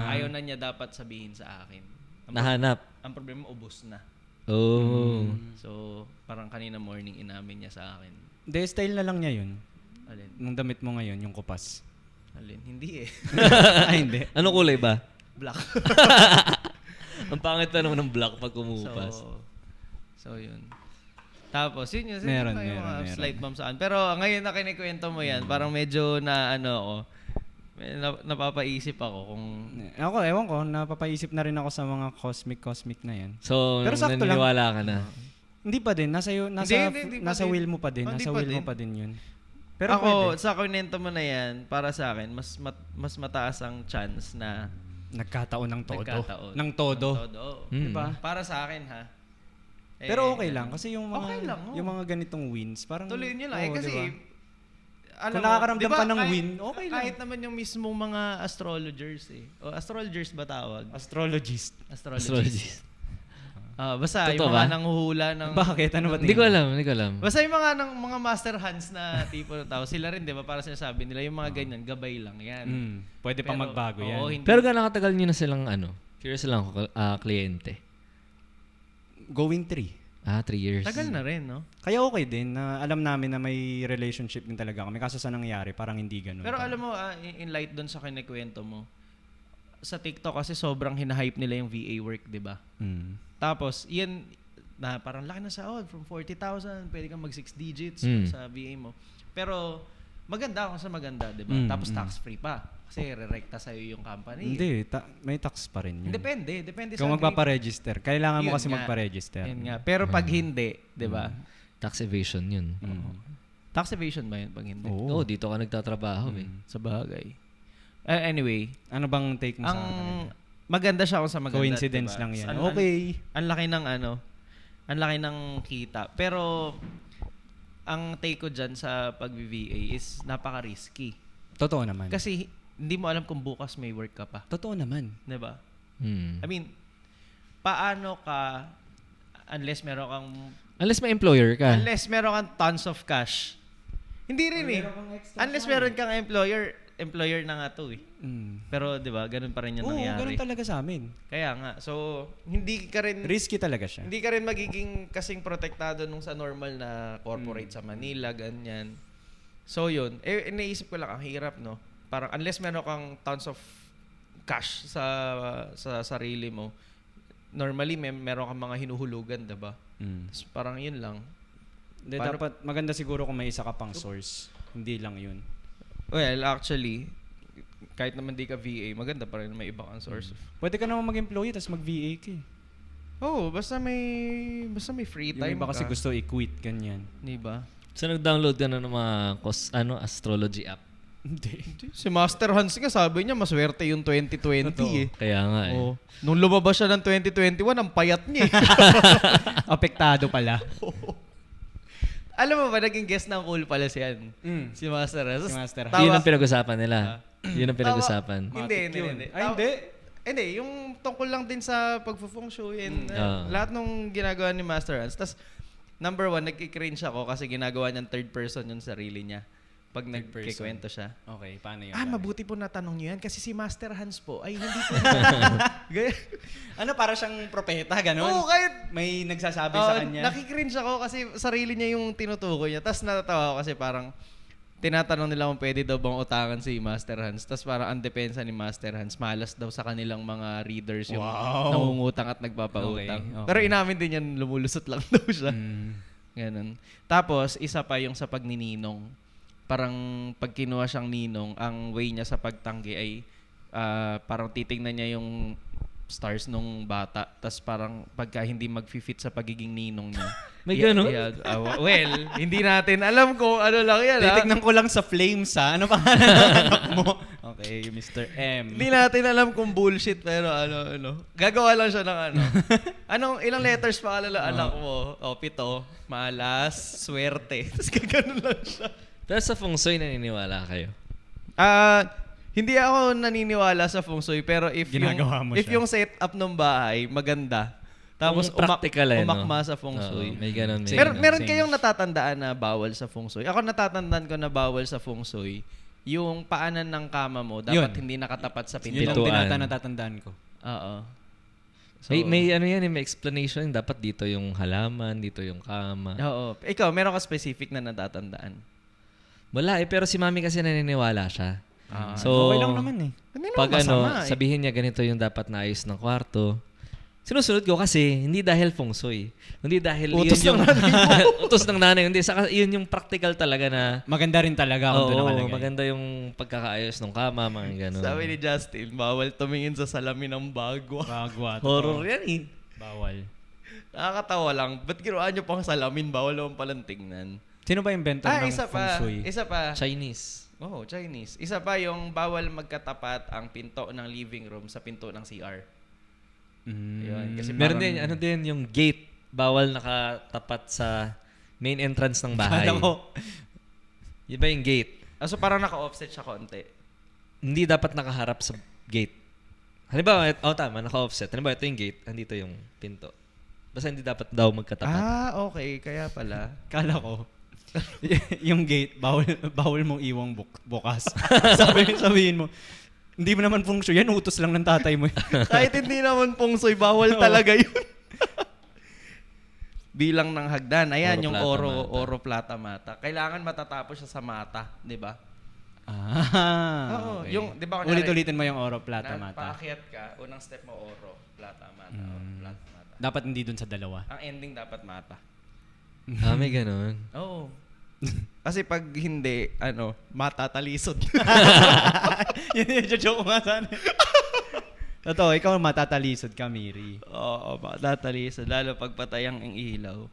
Speaker 3: Ayaw na niya dapat sabihin sa akin.
Speaker 2: Nahanap.
Speaker 3: Ang problema, ubos na.
Speaker 2: Oh.
Speaker 3: So, parang kanina morning inamin niya sa akin.
Speaker 1: De, style na lang niya yun.
Speaker 3: Alin?
Speaker 1: Nung damit mo ngayon, yung kupas.
Speaker 3: Alin? Hindi eh.
Speaker 1: Ay, hindi.
Speaker 2: Anong kulay ba?
Speaker 3: Black.
Speaker 2: Ang pangit pa naman ng black pag kumupas.
Speaker 3: So yun. Tapos, yun yung
Speaker 1: Meron.
Speaker 3: slight bump saan. Pero ngayon na kinikwento mo yan, parang medyo na ako, napapaisip ako kung...
Speaker 1: Ako, ewan ko, napapaisip na rin ako sa mga cosmic na yan.
Speaker 2: So,
Speaker 1: Pero sakto lang.
Speaker 2: naniniwala ka na.
Speaker 1: Hindi pa din, nasa
Speaker 3: Hindi
Speaker 1: will mo pa din,
Speaker 3: Hindi
Speaker 1: nasa
Speaker 3: pa
Speaker 1: will mo
Speaker 3: din.
Speaker 1: pa din yun. Pero
Speaker 3: ako,
Speaker 1: pwede.
Speaker 3: sa kwento mo na yan, para sa akin, mas mataas ang chance na
Speaker 1: Nagkataon ng todo.
Speaker 3: nagkataon.
Speaker 1: Ng todo.
Speaker 3: Diba? Para sa akin, ha?
Speaker 1: Pero okay lang kasi yung mga
Speaker 3: Okay lang,
Speaker 1: yung mga ganitong wins, parang
Speaker 3: Tuloy nyo lang.
Speaker 1: oo,
Speaker 3: Kasi,
Speaker 1: diba?
Speaker 3: alam
Speaker 1: Kung
Speaker 3: mo,
Speaker 1: nakakaramdam
Speaker 3: diba,
Speaker 1: ka ng win, okay lang.
Speaker 3: Kahit naman yung mismong mga astrologers O astrologers ba tawag?
Speaker 1: Astrologist.
Speaker 3: Astrologist. Basta
Speaker 2: Totoo
Speaker 3: yung mga
Speaker 2: ba?
Speaker 3: nanghuhula ng...
Speaker 1: Bakit? Ano ba
Speaker 2: Hindi ko alam.
Speaker 3: Basta yung mga mga master hands na tipo ng tao, sila rin, di ba? Para sinasabi nila, yung mga ganyan, gabay lang yan.
Speaker 1: Pwede pa
Speaker 3: Pero,
Speaker 1: magbago yan.
Speaker 3: oo, hindi.
Speaker 2: Pero gano'ng katagal nyo na silang curious lang ako, kliyente?
Speaker 1: Going 3.
Speaker 2: 3 years.
Speaker 3: Tagal na rin, no?
Speaker 1: Kaya okay din na alam namin na may relationship din talaga kami. Kaso sa nangyari, parang hindi ganun.
Speaker 3: Pero alam mo, in light doon sa kinikwento mo, sa TikTok kasi sobrang hinahype nila yung VA work, di ba? Tapos, yan, na parang laki na sahod from 40,000, pwede kang mag 6 digits sa VA mo. Pero, maganda kung sa maganda, di ba? Tapos tax-free pa. Kasi re-recta sa'yo yung company.
Speaker 1: Hindi, may tax pa rin yun.
Speaker 3: Depende sa
Speaker 1: Kung magpaparegister, kailangan mo
Speaker 3: Yun
Speaker 1: kasi
Speaker 3: nga.
Speaker 1: magpa-register.
Speaker 3: Yun nga. Pero pag hindi, di ba?
Speaker 2: Tax evasion yun.
Speaker 3: Tax evasion ba yun pag hindi?
Speaker 2: Oo, dito ka nagtatrabaho eh.
Speaker 3: Sa bagay. Anyway,
Speaker 1: Ano bang take mo sa
Speaker 3: ang
Speaker 1: kanila?
Speaker 3: maganda siya kung sa maganda.
Speaker 1: Coincidence
Speaker 3: diba?
Speaker 1: lang yan.
Speaker 3: Ang-
Speaker 1: Okay.
Speaker 3: Ang laki ng ang laki ng kita. Pero, ang take ko dyan sa pag-VA is napaka-risky.
Speaker 1: Totoo naman.
Speaker 3: Kasi, hindi mo alam kung bukas may work ka pa.
Speaker 1: Totoo naman.
Speaker 3: Diba?
Speaker 2: Hmm.
Speaker 3: I mean, paano ka, unless meron kang
Speaker 2: Unless may employer ka.
Speaker 3: Unless meron kang tons of cash. Hindi rin eh. Unless meron kang employer na nga to eh. Pero 'di ba, ganun pa rin yung
Speaker 1: Oo,
Speaker 3: nangyari.
Speaker 1: ganun talaga sa amin.
Speaker 3: Kaya nga. So, hindi ka rin
Speaker 1: Risky talaga siya.
Speaker 3: hindi ka rin magiging kasing protektado nung sa normal na corporate sa Manila, ganyan. So, yun. Iniisip ko lang, ang hirap, no? Parang unless meron kang tons of cash sa sarili mo, normally meron kang mga hinuhulugan, 'di ba? So, parang yun lang.
Speaker 1: Dapat maganda siguro kung may isa ka pang source. Hindi lang yun.
Speaker 3: Well, actually, kahit naman di ka VA, maganda pa rin may iba kang source.
Speaker 1: Pwede ka naman mag-employee tapos mag-VA ka eh.
Speaker 3: Oh, basta may free
Speaker 1: Yung
Speaker 3: time
Speaker 1: iba kasi
Speaker 3: ka.
Speaker 1: gusto i-quit, ganyan.
Speaker 3: Di ba?
Speaker 2: So nag-download ka na ng mga astrology app.
Speaker 1: Hindi.
Speaker 3: Si Master Hans nga sabi niya maswerte yung 2020 eh.
Speaker 2: Kaya nga eh.
Speaker 3: Oh. Nung lumabas siya ng 2021, ang payat niya eh.
Speaker 1: Apektado pala.
Speaker 3: Alam mo ba, naging guest ng Cool pala siya. Si Master Hans.
Speaker 1: Si Master Hans.
Speaker 3: Tawa-
Speaker 2: Yun ang pinag-usapan nila. Yun ang pinag-usapan.
Speaker 3: Hindi.
Speaker 1: Ay, hindi.
Speaker 3: Hindi, yung tungkol lang din sa pag-feng shui and lahat nung ginagawa ni Master Hans. Tas, number one, nagkikringe ako kasi ginagawa niyang third person yung sarili niya. Pag nagkikwento siya.
Speaker 1: Okay, paano yun?
Speaker 3: Mabuti po natanong niyo yan kasi si Master Hans po ay hindi po.
Speaker 1: Ano, para siyang propeta, ganun?
Speaker 3: Oo, kahit
Speaker 1: May nagsasabi sa kanya.
Speaker 3: nakikringe ako kasi sarili niya yung tinutukoy niya. Tapos natatawa ako kasi parang
Speaker 4: tinatanong nila kung pwede daw bang utangan si Master Hans. Tapos parang ang depensa ni Master Hans, malas daw sa kanilang mga readers yung nangungutang at nagpapautang.
Speaker 1: Okay.
Speaker 4: Pero inamin din yan, lumulusot lang daw siya. Ganun. Tapos, isa pa yung sa pagnininong. Parang pag kinuha siyang ninong, ang way niya sa pagtanggi ay parang titingnan niya yung stars nung bata. Tapos parang pagka hindi mag-fit sa pagiging ninong niya.
Speaker 2: May ganun?
Speaker 4: Well, hindi natin alam kung ano lang yan.
Speaker 1: Titignan ko lang sa flames ha. Ano pangalan ng anak mo? Okay, Mr. M.
Speaker 4: Hindi natin alam kung bullshit pero ano. Gagawa lang siya ng ano. Ilang letters pa kalala anak mo? 7. Malas, swerte. Tapos gaganon lang siya.
Speaker 2: Pero sa feng shui naniniwala kayo?
Speaker 4: Hindi ako naniniwala sa feng shui pero if
Speaker 1: Ginagawa mo siya.
Speaker 4: yung setup ng bahay maganda. Tapos
Speaker 2: Kung practical
Speaker 4: umakma sa feng shui.
Speaker 2: May ganun.
Speaker 4: Meron kayong natatandaan na bawal sa feng shui? Ako natatandaan ko na bawal sa feng shui. Yung paanan ng kama mo dapat hindi nakatapat sa
Speaker 1: Yun lang
Speaker 4: pintuan.
Speaker 1: natatandaan ko.
Speaker 4: Oo. So,
Speaker 2: may ano yan, may explanation. Dapat dito yung halaman, dito yung kama.
Speaker 4: Oo. Ikaw, meron ka specific na natatandaan?
Speaker 2: Wala pero si mami kasi naniniwala siya.
Speaker 1: Okay lang naman eh.
Speaker 4: Hindi naman
Speaker 2: Pag
Speaker 4: masama,
Speaker 2: sabihin niya ganito yung dapat naayos ng kwarto. Sinusunod ko kasi hindi dahil feng shui. Hindi dahil
Speaker 4: Utos
Speaker 2: yun yung
Speaker 4: ng nanay
Speaker 2: utos ng nanay. Hindi, saka yun yung practical talaga na
Speaker 1: Maganda rin talaga kung doon nakalagay.
Speaker 2: maganda yung pagkakaayos ng kama, mga ganun.
Speaker 4: Sabi ni Justin, bawal tumingin sa salamin ng bagwa.
Speaker 1: Bagwa.
Speaker 2: Horror yan eh.
Speaker 1: Bawal.
Speaker 4: Nakakatawa lang. Ba't ginawa niyo pang salamin? Bawal naman palang tingnan.
Speaker 1: Sino ba inventor ng
Speaker 4: Isa
Speaker 1: feng shui?
Speaker 4: pa.
Speaker 2: Chinese.
Speaker 4: Oh, Chinese. Isa pa yung bawal magkatapat ang pinto ng living room sa pinto ng CR. Yun. Kasi
Speaker 2: Meron
Speaker 4: parang-
Speaker 2: din, yung gate. Bawal nakatapat sa main entrance ng bahay.
Speaker 1: Kala ko,
Speaker 2: Iba yung gate.
Speaker 4: So parang naka-offset siya konti.
Speaker 2: Hindi dapat nakaharap sa gate. Halimbawa, tama, naka-offset. Halimbawa, ito yung gate, andito yung pinto. Basta hindi dapat daw magkatapat.
Speaker 4: Okay. Kaya pala.
Speaker 1: kala ko, yung gate, bawal mong iwang bukas. Sabihin mo, hindi mo naman feng shui yan, utos lang ng tatay mo.
Speaker 4: Kahit hindi naman feng shui, bawal talaga yun. Bilang ng hagdan. Ayan,
Speaker 2: Oro,
Speaker 4: yung
Speaker 2: plata,
Speaker 4: oro,
Speaker 2: mata.
Speaker 4: oro, plata, mata. Kailangan matatapos siya sa mata, di ba? Oo,
Speaker 1: Okay.
Speaker 4: yung, di ba,
Speaker 1: Ulit-ulitin mo yung oro, plata, mata.
Speaker 4: paakyat ka, unang step mo oro, plata, mata, oro, plata, mata.
Speaker 1: Dapat hindi dun sa dalawa.
Speaker 4: Ang ending dapat mata.
Speaker 2: May ganun.
Speaker 4: Oo. Kasi pag hindi, matatalisod.
Speaker 1: Yun yung joke ko nga sana. Totoo, ikaw matatalisod ka, Miri.
Speaker 4: Oo, matatalisod. Lalo pag patay ang ilaw.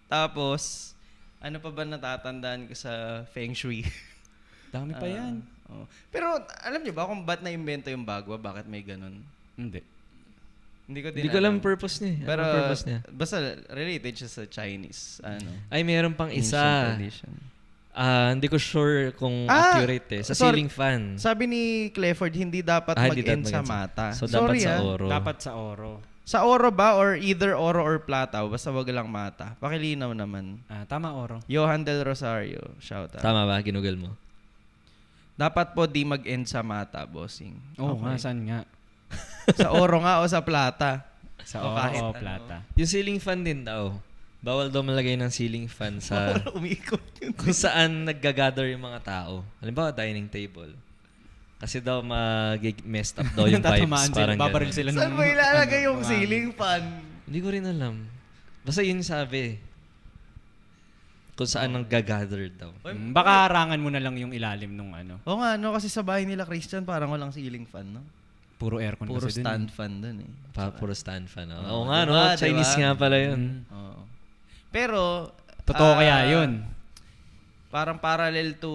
Speaker 4: Tapos, ano pa ba natatandaan ko sa Feng Shui?
Speaker 1: Dami pa yan.
Speaker 4: Oo. Pero alam niyo ba kung ba't na-invento yung bagwa? Bakit may ganun?
Speaker 1: Hindi.
Speaker 4: Hindi ko din
Speaker 2: Hindi ko alam yung purpose niya.
Speaker 4: Pero
Speaker 2: Anong purpose niya?
Speaker 4: basta related siya sa Chinese.
Speaker 2: Ay, mayroon pang
Speaker 4: Ancient
Speaker 2: isa.
Speaker 4: tradition.
Speaker 2: Hindi ko sure kung accurate eh. Sa
Speaker 4: sorry.
Speaker 2: ceiling fan.
Speaker 4: Sabi ni Clifford, hindi dapat
Speaker 2: Hindi
Speaker 4: mag-end
Speaker 2: dapat
Speaker 4: sa
Speaker 2: mag-end
Speaker 4: mata.
Speaker 2: So, dapat
Speaker 4: Sorry,
Speaker 2: sa oro.
Speaker 1: Dapat sa oro.
Speaker 4: Sa oro ba or either oro or plata? Basta wag lang mata. Pakilinaw naman.
Speaker 1: Tama, oro.
Speaker 4: Johan Del Rosario, shout out.
Speaker 2: Tama ba? Ginugol mo?
Speaker 4: Dapat po di mag-end sa mata, bossing.
Speaker 1: Oo nga, saan nga?
Speaker 4: Sa oro nga o sa plata?
Speaker 1: Sa
Speaker 4: O
Speaker 1: oro
Speaker 4: kahit
Speaker 1: o
Speaker 4: ano.
Speaker 1: plata.
Speaker 2: Yung ceiling fan din daw. Bawal daw malagay ng ceiling fan sa
Speaker 4: Umiikot yun.
Speaker 2: kung saan nagga-gather yung mga tao. Halimbawa, dining table. Kasi daw messed up daw yung vibes.
Speaker 1: Tatamaan sila,
Speaker 2: Parang
Speaker 1: babaril
Speaker 2: ganun.
Speaker 1: sila ng...
Speaker 4: Saan mo ilalagay yung
Speaker 1: mga-
Speaker 4: ceiling fan?
Speaker 2: Hindi ko rin alam. Basta yun yung sabi. Kung saan nagga-gather daw.
Speaker 1: Baka harangan mo na lang yung ilalim nung ano.
Speaker 4: Oo nga, no? Kasi sa bahay nila Christian, parang walang ceiling fan, no?
Speaker 1: Puro aircon
Speaker 4: Puro
Speaker 1: kasi dun.
Speaker 4: stand fan dun, eh.
Speaker 2: Puro stand fan. Oo
Speaker 4: Oo,
Speaker 2: nga, no?
Speaker 4: diba?
Speaker 2: Chinese
Speaker 4: Diba?
Speaker 2: nga pala yun.
Speaker 4: Oo. Pero,
Speaker 1: Totoo kaya yun?
Speaker 4: parang parallel to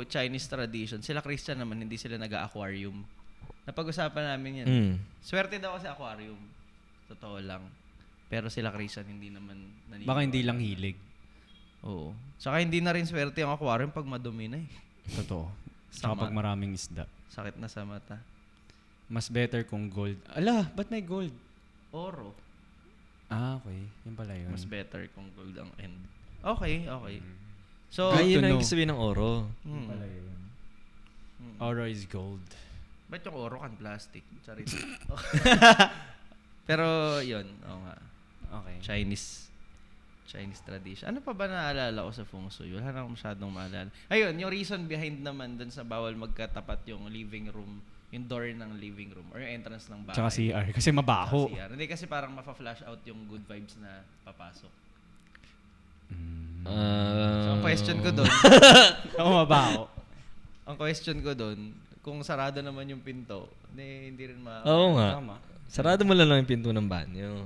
Speaker 4: Chinese tradition. Sila Christian naman, hindi sila nag-aquarium. Napag-usapan namin yan.
Speaker 2: Mm.
Speaker 4: Swerte daw kasi aquarium. Totoo lang. Pero sila Christian, hindi naman naniniwala.
Speaker 1: Baka hindi lang hilig.
Speaker 4: Oo. Saka hindi na rin swerte yung aquarium pag madumi na eh.
Speaker 1: Totoo. Saka
Speaker 4: Sama.
Speaker 1: pag maraming isda.
Speaker 4: Sakit na sa mata.
Speaker 1: Mas better kung gold. Ala, ba't may gold?
Speaker 4: Oro.
Speaker 1: Okay. Yun pala yun.
Speaker 4: Mas better kung gold ang end. Okay. So,
Speaker 1: Good
Speaker 2: Ay, yun
Speaker 1: to
Speaker 2: ang
Speaker 1: know.
Speaker 2: ibig sabihin ng oro.
Speaker 4: hmm.
Speaker 1: yun. Oro is gold.
Speaker 4: Ba't yung oro kan plastic? Charit. Pero, yun. Oo nga.
Speaker 1: Okay.
Speaker 4: Chinese. Chinese tradition. Ano pa ba naalala ko sa feng shui? Wala na akong masyadong maalala. Ayun, yung reason behind naman dun sa bawal magkatapat yung living room, yung door ng living room or yung entrance ng bahay.
Speaker 1: Tsaka CR. Kasi mabaho.
Speaker 4: CR. Hindi kasi parang mafa-flash out yung good vibes na papasok. So, ang question ko doon,
Speaker 1: Ako mabaho.
Speaker 4: ang question ko doon, kung sarado naman yung pinto, hindi rin
Speaker 2: Oo nga.
Speaker 1: Tama.
Speaker 2: Sarado mo lang yung pinto ng banyo.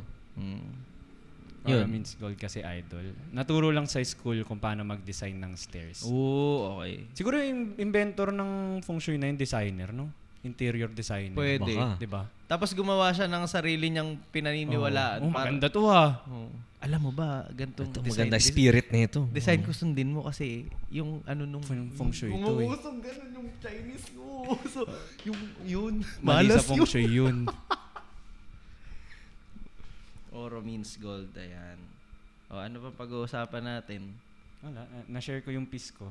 Speaker 1: Yun. Means gold kasi idol. Naturo lang sa school kung paano mag-design ng stairs.
Speaker 4: Oo, okay.
Speaker 1: Siguro yung inventor ng feng shui na yung designer, no? Interior designer.
Speaker 4: Pwede.
Speaker 2: Baka.
Speaker 1: 'Di ba?
Speaker 4: Tapos gumawa siya ng sarili niyang pinaniniwalaan.
Speaker 1: Oh, maganda to ha.
Speaker 4: Alam mo ba, gantong
Speaker 2: Ito,
Speaker 4: design.
Speaker 2: maganda spirit nito.
Speaker 4: Design ko sundin mo kasi yung ano nung
Speaker 1: Feng shui to eh.
Speaker 4: Umuusong ganun yung Chinese ko. So, yun.
Speaker 1: Mali sa
Speaker 4: Malas
Speaker 1: feng
Speaker 4: yun.
Speaker 1: shui yun.
Speaker 4: Oro means gold. Ayan. O, ano pa pag-uusapan natin?
Speaker 1: Wala, na-share ko yung piece ko.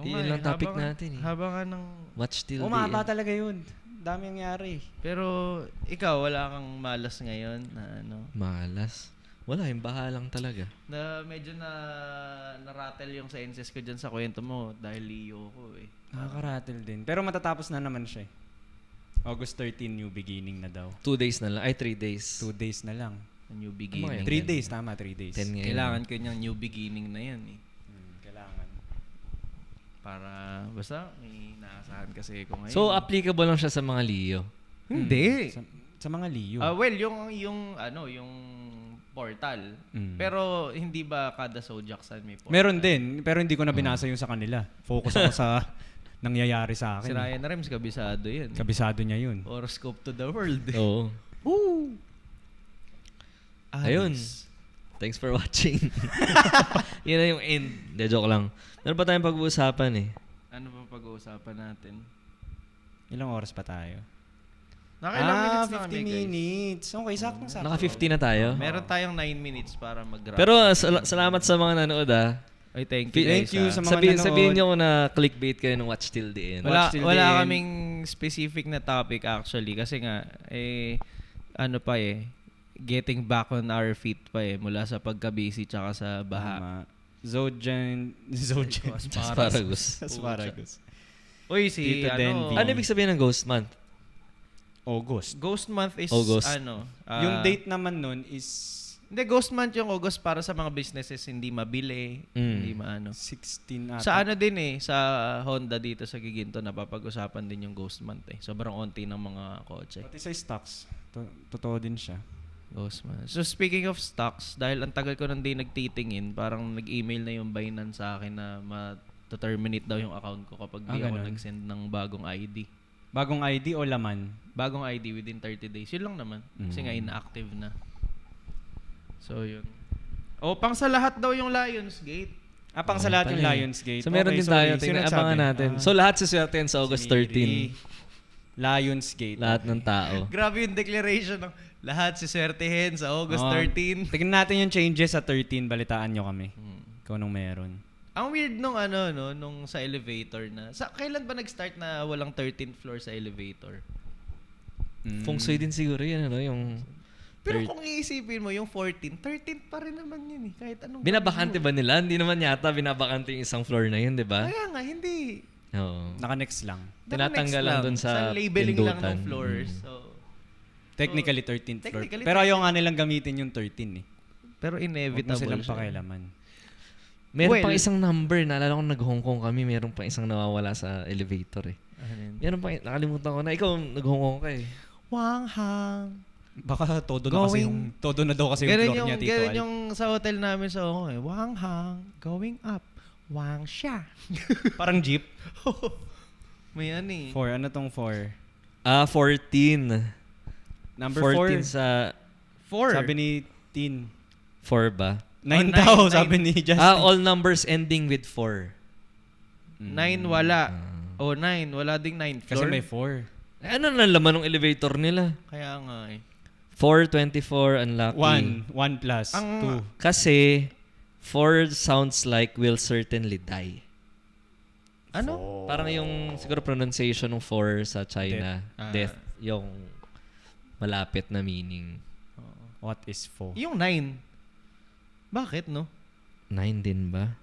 Speaker 2: Yun lang topic natin eh.
Speaker 4: Haba ka ng...
Speaker 2: Watch till the
Speaker 1: Umaba
Speaker 2: end.
Speaker 1: talaga yun. Dami nangyari.
Speaker 4: Pero, ikaw, wala kang malas ngayon na ano?
Speaker 2: Malas. Wala, yung baha lang talaga.
Speaker 4: Na medyo na-rattle yung senses ko dyan sa kwento mo dahil Leo ko eh.
Speaker 1: Nakaka-rattle din. Pero matatapos na naman siya eh. August 13, new beginning na daw.
Speaker 2: 2 days na lang. Ay, 3 days.
Speaker 1: 2 days na lang.
Speaker 4: A new beginning.
Speaker 2: 3
Speaker 1: 3 days, tama, 3 days.
Speaker 2: 10 ngayon.
Speaker 4: Kailangan ko yung new beginning na yan eh.
Speaker 1: Kailangan.
Speaker 4: Para, basta may naasahan kasi ko ngayon.
Speaker 2: So, applicable lang siya sa mga Leo.
Speaker 4: Hindi.
Speaker 1: Sa mga Leo.
Speaker 4: Well, yung portal. Pero hindi ba kada zodiac sign may portal?
Speaker 1: Meron din, pero hindi ko na binasa yung sa kanila. Focus ako sa nangyayari sa
Speaker 4: Si
Speaker 1: akin.
Speaker 4: Ryan Rems, kabisado yun.
Speaker 1: Kabisado niya yun.
Speaker 4: Horoscope to the world.
Speaker 2: Oo.
Speaker 4: Woo!
Speaker 2: Ayun. Thanks for watching. Yun na yung end. De, joke lang. Meron pa tayong pag-uusapan eh.
Speaker 4: Ano pa pag-uusapan natin?
Speaker 1: Ilang oras pa tayo?
Speaker 4: Nakailang minutes na
Speaker 1: 50
Speaker 4: kami, guys.
Speaker 1: minutes. Okay, saktong-sakto.
Speaker 2: Naka 50 na tayo.
Speaker 4: Meron tayong 9 minutes para mag-wrap.
Speaker 2: Pero salamat sa mga nanood ah.
Speaker 4: Ay, thank you
Speaker 1: Thank
Speaker 4: guys.
Speaker 1: you sa mga nanood.
Speaker 2: Sabihin nyo kung na clickbait kayo ng watch till the end.
Speaker 1: Watch till the
Speaker 4: Wala
Speaker 1: end.
Speaker 4: kaming specific na topic actually kasi nga ano pa getting back on our feet pa mula sa pagka-busy tsaka sa baha.
Speaker 1: Tama. Zodian.
Speaker 2: Asparagus.
Speaker 1: Asparagus.
Speaker 4: Uy, si
Speaker 1: Tito Denby.
Speaker 2: Ano ibig sabihin ng ghost month?
Speaker 1: August.
Speaker 4: Ghost month is
Speaker 2: August.
Speaker 1: Yung date naman nun is
Speaker 4: Hindi, ghost month yung August para sa mga businesses hindi mabili, hindi maano.
Speaker 1: 16 ata.
Speaker 4: Sa ano din sa Honda dito sa Giginto napapag-usapan din yung ghost month Sobrang onti ng mga kotse.
Speaker 1: Pati sa stocks. Totoo din siya.
Speaker 4: Ghost month. So speaking of stocks, dahil ang tagal ko nang di nagtitingin, parang nag-email na yung Binance sa akin na ma-terminate daw yung account ko kapag di ako
Speaker 1: ganun.
Speaker 4: nag-send ng bagong ID.
Speaker 1: Bagong ID o laman?
Speaker 4: Bagong ID within 30 days. Yun lang naman. Kasi nga inactive na. So yun. Pang sa lahat daw yung Lionsgate.
Speaker 1: Pang sa lahat yung Lionsgate.
Speaker 2: So meron din tayo. Abangan natin. So lahat siswertein sa August 13.
Speaker 1: Lionsgate.
Speaker 2: Lahat ng tao.
Speaker 4: Grabe yung declaration ng lahat siswertehin sa August 13.
Speaker 1: Tignan natin yung changes sa 13. Balitaan nyo kami. Kung anong meron.
Speaker 4: Ang weird nung nung sa elevator na. Kailan ba nag-start na walang 13th floor sa elevator?
Speaker 2: Feng Shui din siguro yun, yung...
Speaker 4: Pero kung iisipin mo, yung 13th pa rin naman yun Kahit anong...
Speaker 2: Binabakante ba nila? Hindi naman yata binabakante yung isang floor na yun, di ba?
Speaker 4: Kaya nga, hindi.
Speaker 2: Oo.
Speaker 1: Naka-next lang.
Speaker 2: Tinatanggal lang dun sa
Speaker 4: labeling lang
Speaker 2: pindutan.
Speaker 4: ng floors. So,
Speaker 1: Technically 13th floor.
Speaker 4: technically,
Speaker 1: Pero ayaw nga nilang gamitin yung 13
Speaker 4: pero
Speaker 1: Huwag mo
Speaker 4: inevitable
Speaker 1: silang
Speaker 4: siya.
Speaker 1: pakialaman.
Speaker 2: Meron pang isang number. Naalala ko nag-Hong Kong kami. Meron pang isang nawawala sa elevator Meron pang, nakalimutan ko na. Ikaw, nag-Hong Kong ka
Speaker 4: Wang Hang.
Speaker 1: Baka todo na daw kasi yung floor niya, Tito
Speaker 4: Ganun
Speaker 1: Al.
Speaker 4: yung sa hotel namin sa Hong Kong Wang Hang, going up. Wang Xia.
Speaker 1: Parang jeep.
Speaker 4: May
Speaker 1: 4. Ano tong 4?
Speaker 2: 14.
Speaker 1: Number
Speaker 2: 14
Speaker 1: 4.
Speaker 2: sa...
Speaker 4: 4.
Speaker 1: Sabi ni Tin.
Speaker 2: 4 ba?
Speaker 1: 9
Speaker 4: 9,
Speaker 1: daw,
Speaker 4: 9.
Speaker 1: sabi ni Justin.
Speaker 2: All numbers ending with 4.
Speaker 4: 9 wala. 9. Wala ding 9th
Speaker 1: Kasi
Speaker 4: floor.
Speaker 1: may 4.
Speaker 2: Ano na laman ng elevator nila?
Speaker 4: Kaya nga
Speaker 2: 4, 24, unlucky.
Speaker 1: 1 plus
Speaker 4: Ang-
Speaker 1: 2.
Speaker 2: Kasi 4 sounds like will certainly die.
Speaker 4: Ano?
Speaker 2: Parang yung siguro pronunciation ng 4 sa China,
Speaker 4: Death.
Speaker 2: death, yung malapit na meaning.
Speaker 1: What is 4?
Speaker 4: Yung 9. Bakit, no?
Speaker 2: 9 din ba?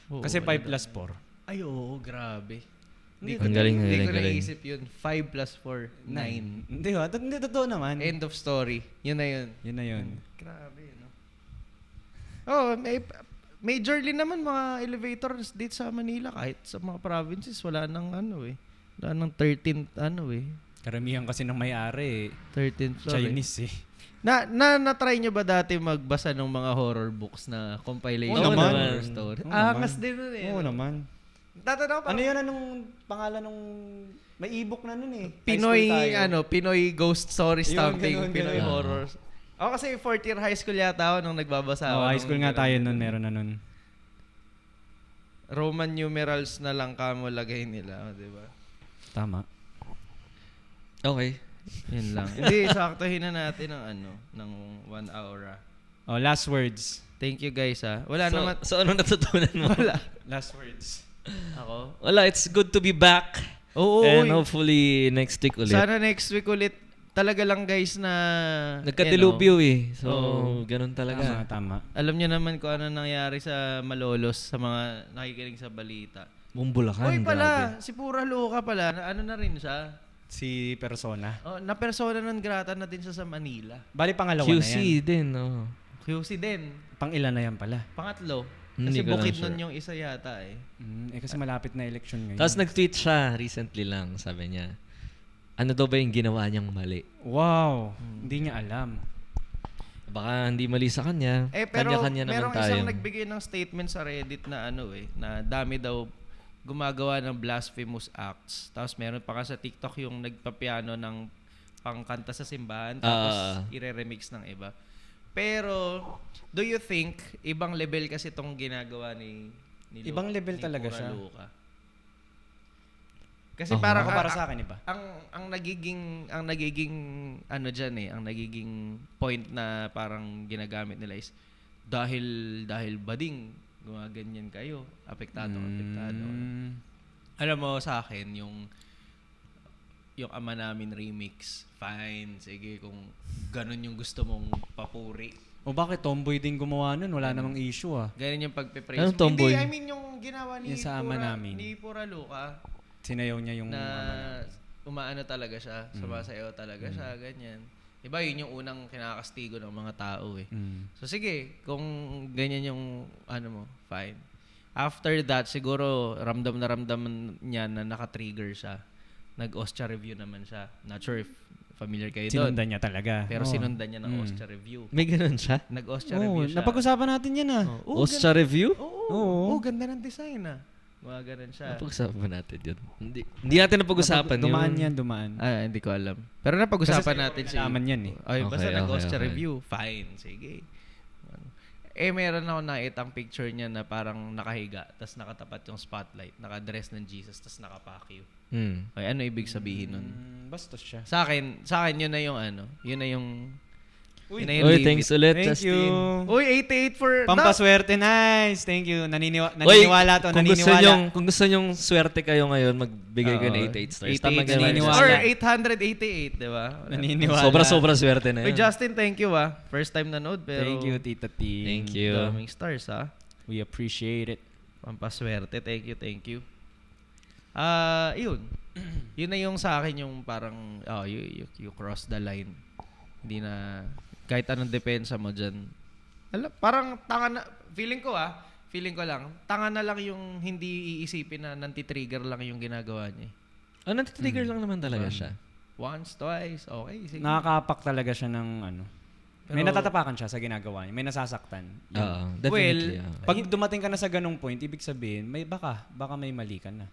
Speaker 4: Oo,
Speaker 1: Kasi
Speaker 4: wala
Speaker 1: 5 plus 4.
Speaker 4: Ay, oo, grabe.
Speaker 2: Ang galing,
Speaker 4: Hindi ko
Speaker 2: galing.
Speaker 4: naisip yun. 5 plus 4, 9.
Speaker 1: Hindi ba? Hindi, totoo naman.
Speaker 4: End of story. Yun na yun.
Speaker 1: Yun na yun.
Speaker 4: Grabe, no? Oh, majorly naman mga elevators dito sa Manila. Kahit sa mga provinces, wala nang ano eh. Wala nang 13th ano eh.
Speaker 1: Karamihan kasi ng may-ari
Speaker 4: 13th floor eh.
Speaker 1: Chinese eh.
Speaker 4: Na-try nyo ba dati magbasa ng mga horror books na compilation
Speaker 1: Oo
Speaker 4: ng
Speaker 1: naman.
Speaker 4: horror story?
Speaker 1: Oo
Speaker 4: Angas
Speaker 1: naman.
Speaker 4: din nun eh.
Speaker 1: Oo
Speaker 4: no?
Speaker 1: naman.
Speaker 4: Tatanong pa.
Speaker 1: Ano yun? Anong pangalan nung... May ebook na nun eh.
Speaker 4: Pinoy,
Speaker 1: High school tayo.
Speaker 4: Pinoy ghost story
Speaker 1: Yun,
Speaker 4: something.
Speaker 1: ganun,
Speaker 4: Pinoy
Speaker 1: ganun.
Speaker 4: horror. Ako kasi 4th year high school yata ako nung nagbabasa ako.
Speaker 1: Oh, high
Speaker 4: nung
Speaker 1: school nga
Speaker 4: ganun.
Speaker 1: tayo nun. Meron na nun.
Speaker 4: Roman numerals na lang kamo lagay nila. Oh, diba?
Speaker 1: Tama.
Speaker 2: Okay.
Speaker 4: Yun lang. Hindi, saktuhin na natin ng 1 hour.
Speaker 1: Oh, last words.
Speaker 4: Thank you guys Wala
Speaker 2: So,
Speaker 4: naman.
Speaker 2: so anong natutunan mo?
Speaker 4: Wala.
Speaker 1: Last words.
Speaker 4: Ako?
Speaker 2: Wala, it's good to be back.
Speaker 4: Oo.
Speaker 2: And
Speaker 4: uy.
Speaker 2: hopefully next week ulit.
Speaker 4: Sana next week ulit. Talaga lang guys na...
Speaker 2: Nagka-dilubyo eh. So,
Speaker 4: Oo.
Speaker 2: ganun talaga.
Speaker 1: Tama.
Speaker 4: Alam niyo naman kung ano nangyari sa Malolos sa mga nakikinig sa balita.
Speaker 2: Bumbulakan.
Speaker 4: Uy
Speaker 2: grabe.
Speaker 4: pala, si Pura Luca pala, ano na rin siya.
Speaker 1: Si persona.
Speaker 4: Oh, na persona non grata na din siya sa Manila.
Speaker 1: Bali pangalawa
Speaker 2: QC
Speaker 1: na yan.
Speaker 2: din, oh.
Speaker 4: QC din.
Speaker 1: Pang ilan na yan pala.
Speaker 4: Pangatlo.
Speaker 2: Hindi
Speaker 4: Kasi
Speaker 2: ko lang
Speaker 4: bukid
Speaker 2: sure.
Speaker 4: nun yung isa yata eh.
Speaker 1: Kasi malapit na election ngayon.
Speaker 2: Tapos nag-tweet siya recently lang, sabi niya. Ano daw ba yung ginawa niyang mali?
Speaker 1: Wow. Hindi niya alam.
Speaker 2: Baka hindi mali sa kanya.
Speaker 4: Pero
Speaker 2: Kanya-kanya naman
Speaker 4: merong
Speaker 2: tayo.
Speaker 4: isang nagbigay ng statement sa Reddit na na dami daw gumagawa ng blasphemous acts. Tapos meron pa ka sa TikTok yung nagpapiano ng pangkanta sa simbahan tapos ire-remix ng iba. Pero do you think ibang level kasi itong ginagawa ni
Speaker 1: Ibang level
Speaker 4: ni
Speaker 1: talaga
Speaker 4: Pura
Speaker 1: siya.
Speaker 4: Luca? Kasi parang
Speaker 1: Para sa akin iba.
Speaker 4: ang nagiging ano diyan ang nagiging point na parang ginagamit nila is dahil bading gumaganyan kayo, apektado. Alam mo sa akin yung Ama Namin remix, fine, sige kung ganun yung gusto mong papuri.
Speaker 1: O bakit tomboy din gumawa nun? Wala namang issue ah.
Speaker 4: Ganun yung pagpe-praise.
Speaker 2: Anong tomboy?
Speaker 4: Hindi, I mean yung ginawa ni
Speaker 1: Yung sa Ama Namin.
Speaker 4: Ni Pura Luca
Speaker 1: Sinayaw niya yung...
Speaker 4: na umaano talaga siya, sumasayaw talaga siya, ganyan. Diba, yun yung unang kinakastigo ng mga tao eh. So sige, kung ganyan yung mo, fine. After that, siguro ramdam na ramdam niya na naka-trigger siya. Nag-Oscar review naman siya. Not sure if familiar kayo doon.
Speaker 1: Sinundan niya talaga.
Speaker 4: Pero sinundan niya ng Oscar review.
Speaker 2: May ganun siya?
Speaker 4: Nag-Oscar
Speaker 1: Oo,
Speaker 4: review siya.
Speaker 1: napag-usapan natin yan ah.
Speaker 2: Oscar review?
Speaker 4: Oo, ganda ng design Mga ganun siya.
Speaker 2: Napag-usapan natin yun. Hindi natin napag-usapan yun.
Speaker 1: Dumaan yan, dumaan.
Speaker 4: Hindi ko alam. Pero napag-usapan natin siya.
Speaker 1: Nalaman yan eh.
Speaker 4: Ay, basta
Speaker 2: Okay,
Speaker 4: nag-Oscar
Speaker 2: okay.
Speaker 4: review. Fine, sige. Meron ako nakitang picture niya na parang nakahiga, tas nakatapat yung spotlight, naka-dress ng Jesus, tas naka-pacquiao. Ay, ano ibig sabihin nun?
Speaker 1: Bastos siya.
Speaker 4: Sa akin, yun na yung yun na yung
Speaker 1: Uy,
Speaker 2: Uy, thanks ulit,
Speaker 1: Thank
Speaker 2: Justin.
Speaker 1: you.
Speaker 4: Uy, 88 for...
Speaker 1: Pampaswerte, nice. Thank you. Naniniwala to, naniniwala.
Speaker 2: Kung gusto nyong swerte kayo ngayon, magbigay kayo ng 88 stars. Tama
Speaker 4: 88
Speaker 2: ganun.
Speaker 1: naniniwala.
Speaker 4: Or 888, di ba?
Speaker 1: Naniniwala.
Speaker 2: Sobra-sobra swerte na
Speaker 4: Uy,
Speaker 2: yun.
Speaker 4: Justin, thank you First time nanood, pero...
Speaker 1: Thank you, Tita T.
Speaker 2: Thank you.
Speaker 4: Daming stars
Speaker 1: We appreciate it.
Speaker 4: Pampaswerte. Thank you. Yun. Yun na yung sa akin yung parang, you cross the line. Hindi na, kahit anong depensa mo dyan. Parang tanga na, feeling ko lang, tanga na lang yung hindi iisipin na nanti-trigger lang yung ginagawa niya.
Speaker 2: Natitrigger lang naman talaga siya.
Speaker 4: Once, twice, okay, sige.
Speaker 1: Nakakapak talaga siya ng may
Speaker 4: Pero-
Speaker 1: natatapakan siya sa ginagawa niya. May nasasaktan.
Speaker 2: Oo, definitely.
Speaker 1: Pag dumating ka na sa ganung point, ibig sabihin, baka may mali ka na.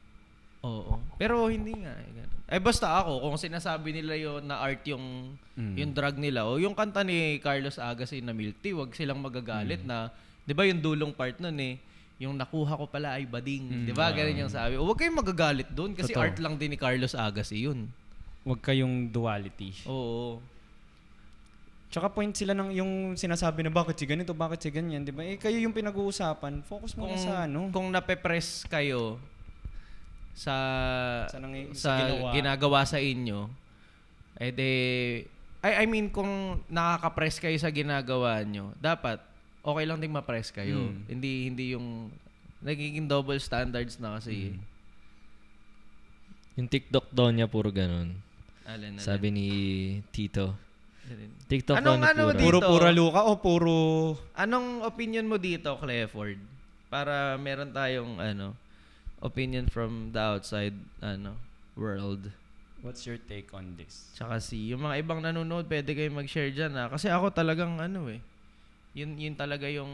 Speaker 4: Oo. Pero hindi nga. Basta ako, kung sinasabi nila yon na art yung drug nila, o yung kanta ni Carlos Agassi na Milk Tea, wag silang magagalit na, di ba yung dulong part nun yung nakuha ko pala ay bading. Di ba? Ganun yung sabi. O wag kayong magagalit doon kasi
Speaker 1: Totoo.
Speaker 4: art lang din ni Carlos Agassi yun.
Speaker 1: Huwag kayong duality.
Speaker 4: Oo.
Speaker 1: Tsaka point sila ng yung sinasabi na bakit si ganito, bakit si ganyan, di ba? Kayo yung pinag-uusapan. Focus mo sa
Speaker 4: Kung nape-press kayo sa
Speaker 1: sa
Speaker 4: ginagawa sa inyo, I mean, kung nakaka-press kayo sa ginagawa nyo, dapat okay lang ding ma-press kayo. Hindi yung nagiging double standards na kasi.
Speaker 2: Yung TikTok daw niya puro ganun.
Speaker 4: Alin.
Speaker 2: Sabi ni Tito.
Speaker 4: Alin.
Speaker 2: TikTok
Speaker 4: Anong
Speaker 2: daw ni
Speaker 4: ano
Speaker 2: Pura.
Speaker 4: dito?
Speaker 1: Puro pura luka o puro...
Speaker 4: Anong opinion mo dito, Clifford? Para meron tayong opinion from the outside world.
Speaker 1: What's your take on this?
Speaker 4: Tsaka yung mga ibang nanonood, pwede kayong mag-share dyan Kasi ako talagang yun talaga yung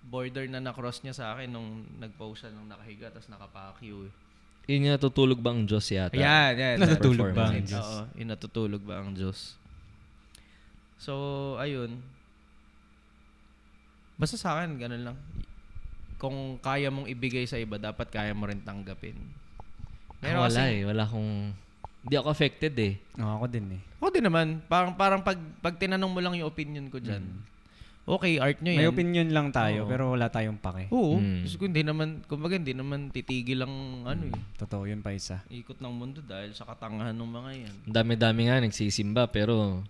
Speaker 4: border na na-cross niya sa akin nung nag-post siya nung nakahiga tapos nakapakyu
Speaker 2: Yun yung natutulog ba ang Diyos yata?
Speaker 4: Yan.
Speaker 1: Natutulog ba ang
Speaker 2: Performance.
Speaker 1: Diyos?
Speaker 4: Oo, yung natutulog ba ang Diyos. So, ayun. Basta sa akin, ganun lang. Kung kaya mong ibigay sa iba, dapat kaya mo rin tanggapin.
Speaker 2: Wala Wala akong... Hindi ako affected eh.
Speaker 1: Ako din eh.
Speaker 4: Ako din naman. Parang pag tinanong mo lang yung opinion ko dyan. Okay, art nyo yan.
Speaker 1: May opinion lang tayo,
Speaker 4: Oo.
Speaker 1: pero wala tayong pake.
Speaker 4: Oo. Kasi hindi naman titigil ang
Speaker 1: Totoo, yun pa isa.
Speaker 4: ikot ng mundo dahil sa katangahan ng mga yan.
Speaker 2: Ang dami-dami nga nagsisimba pero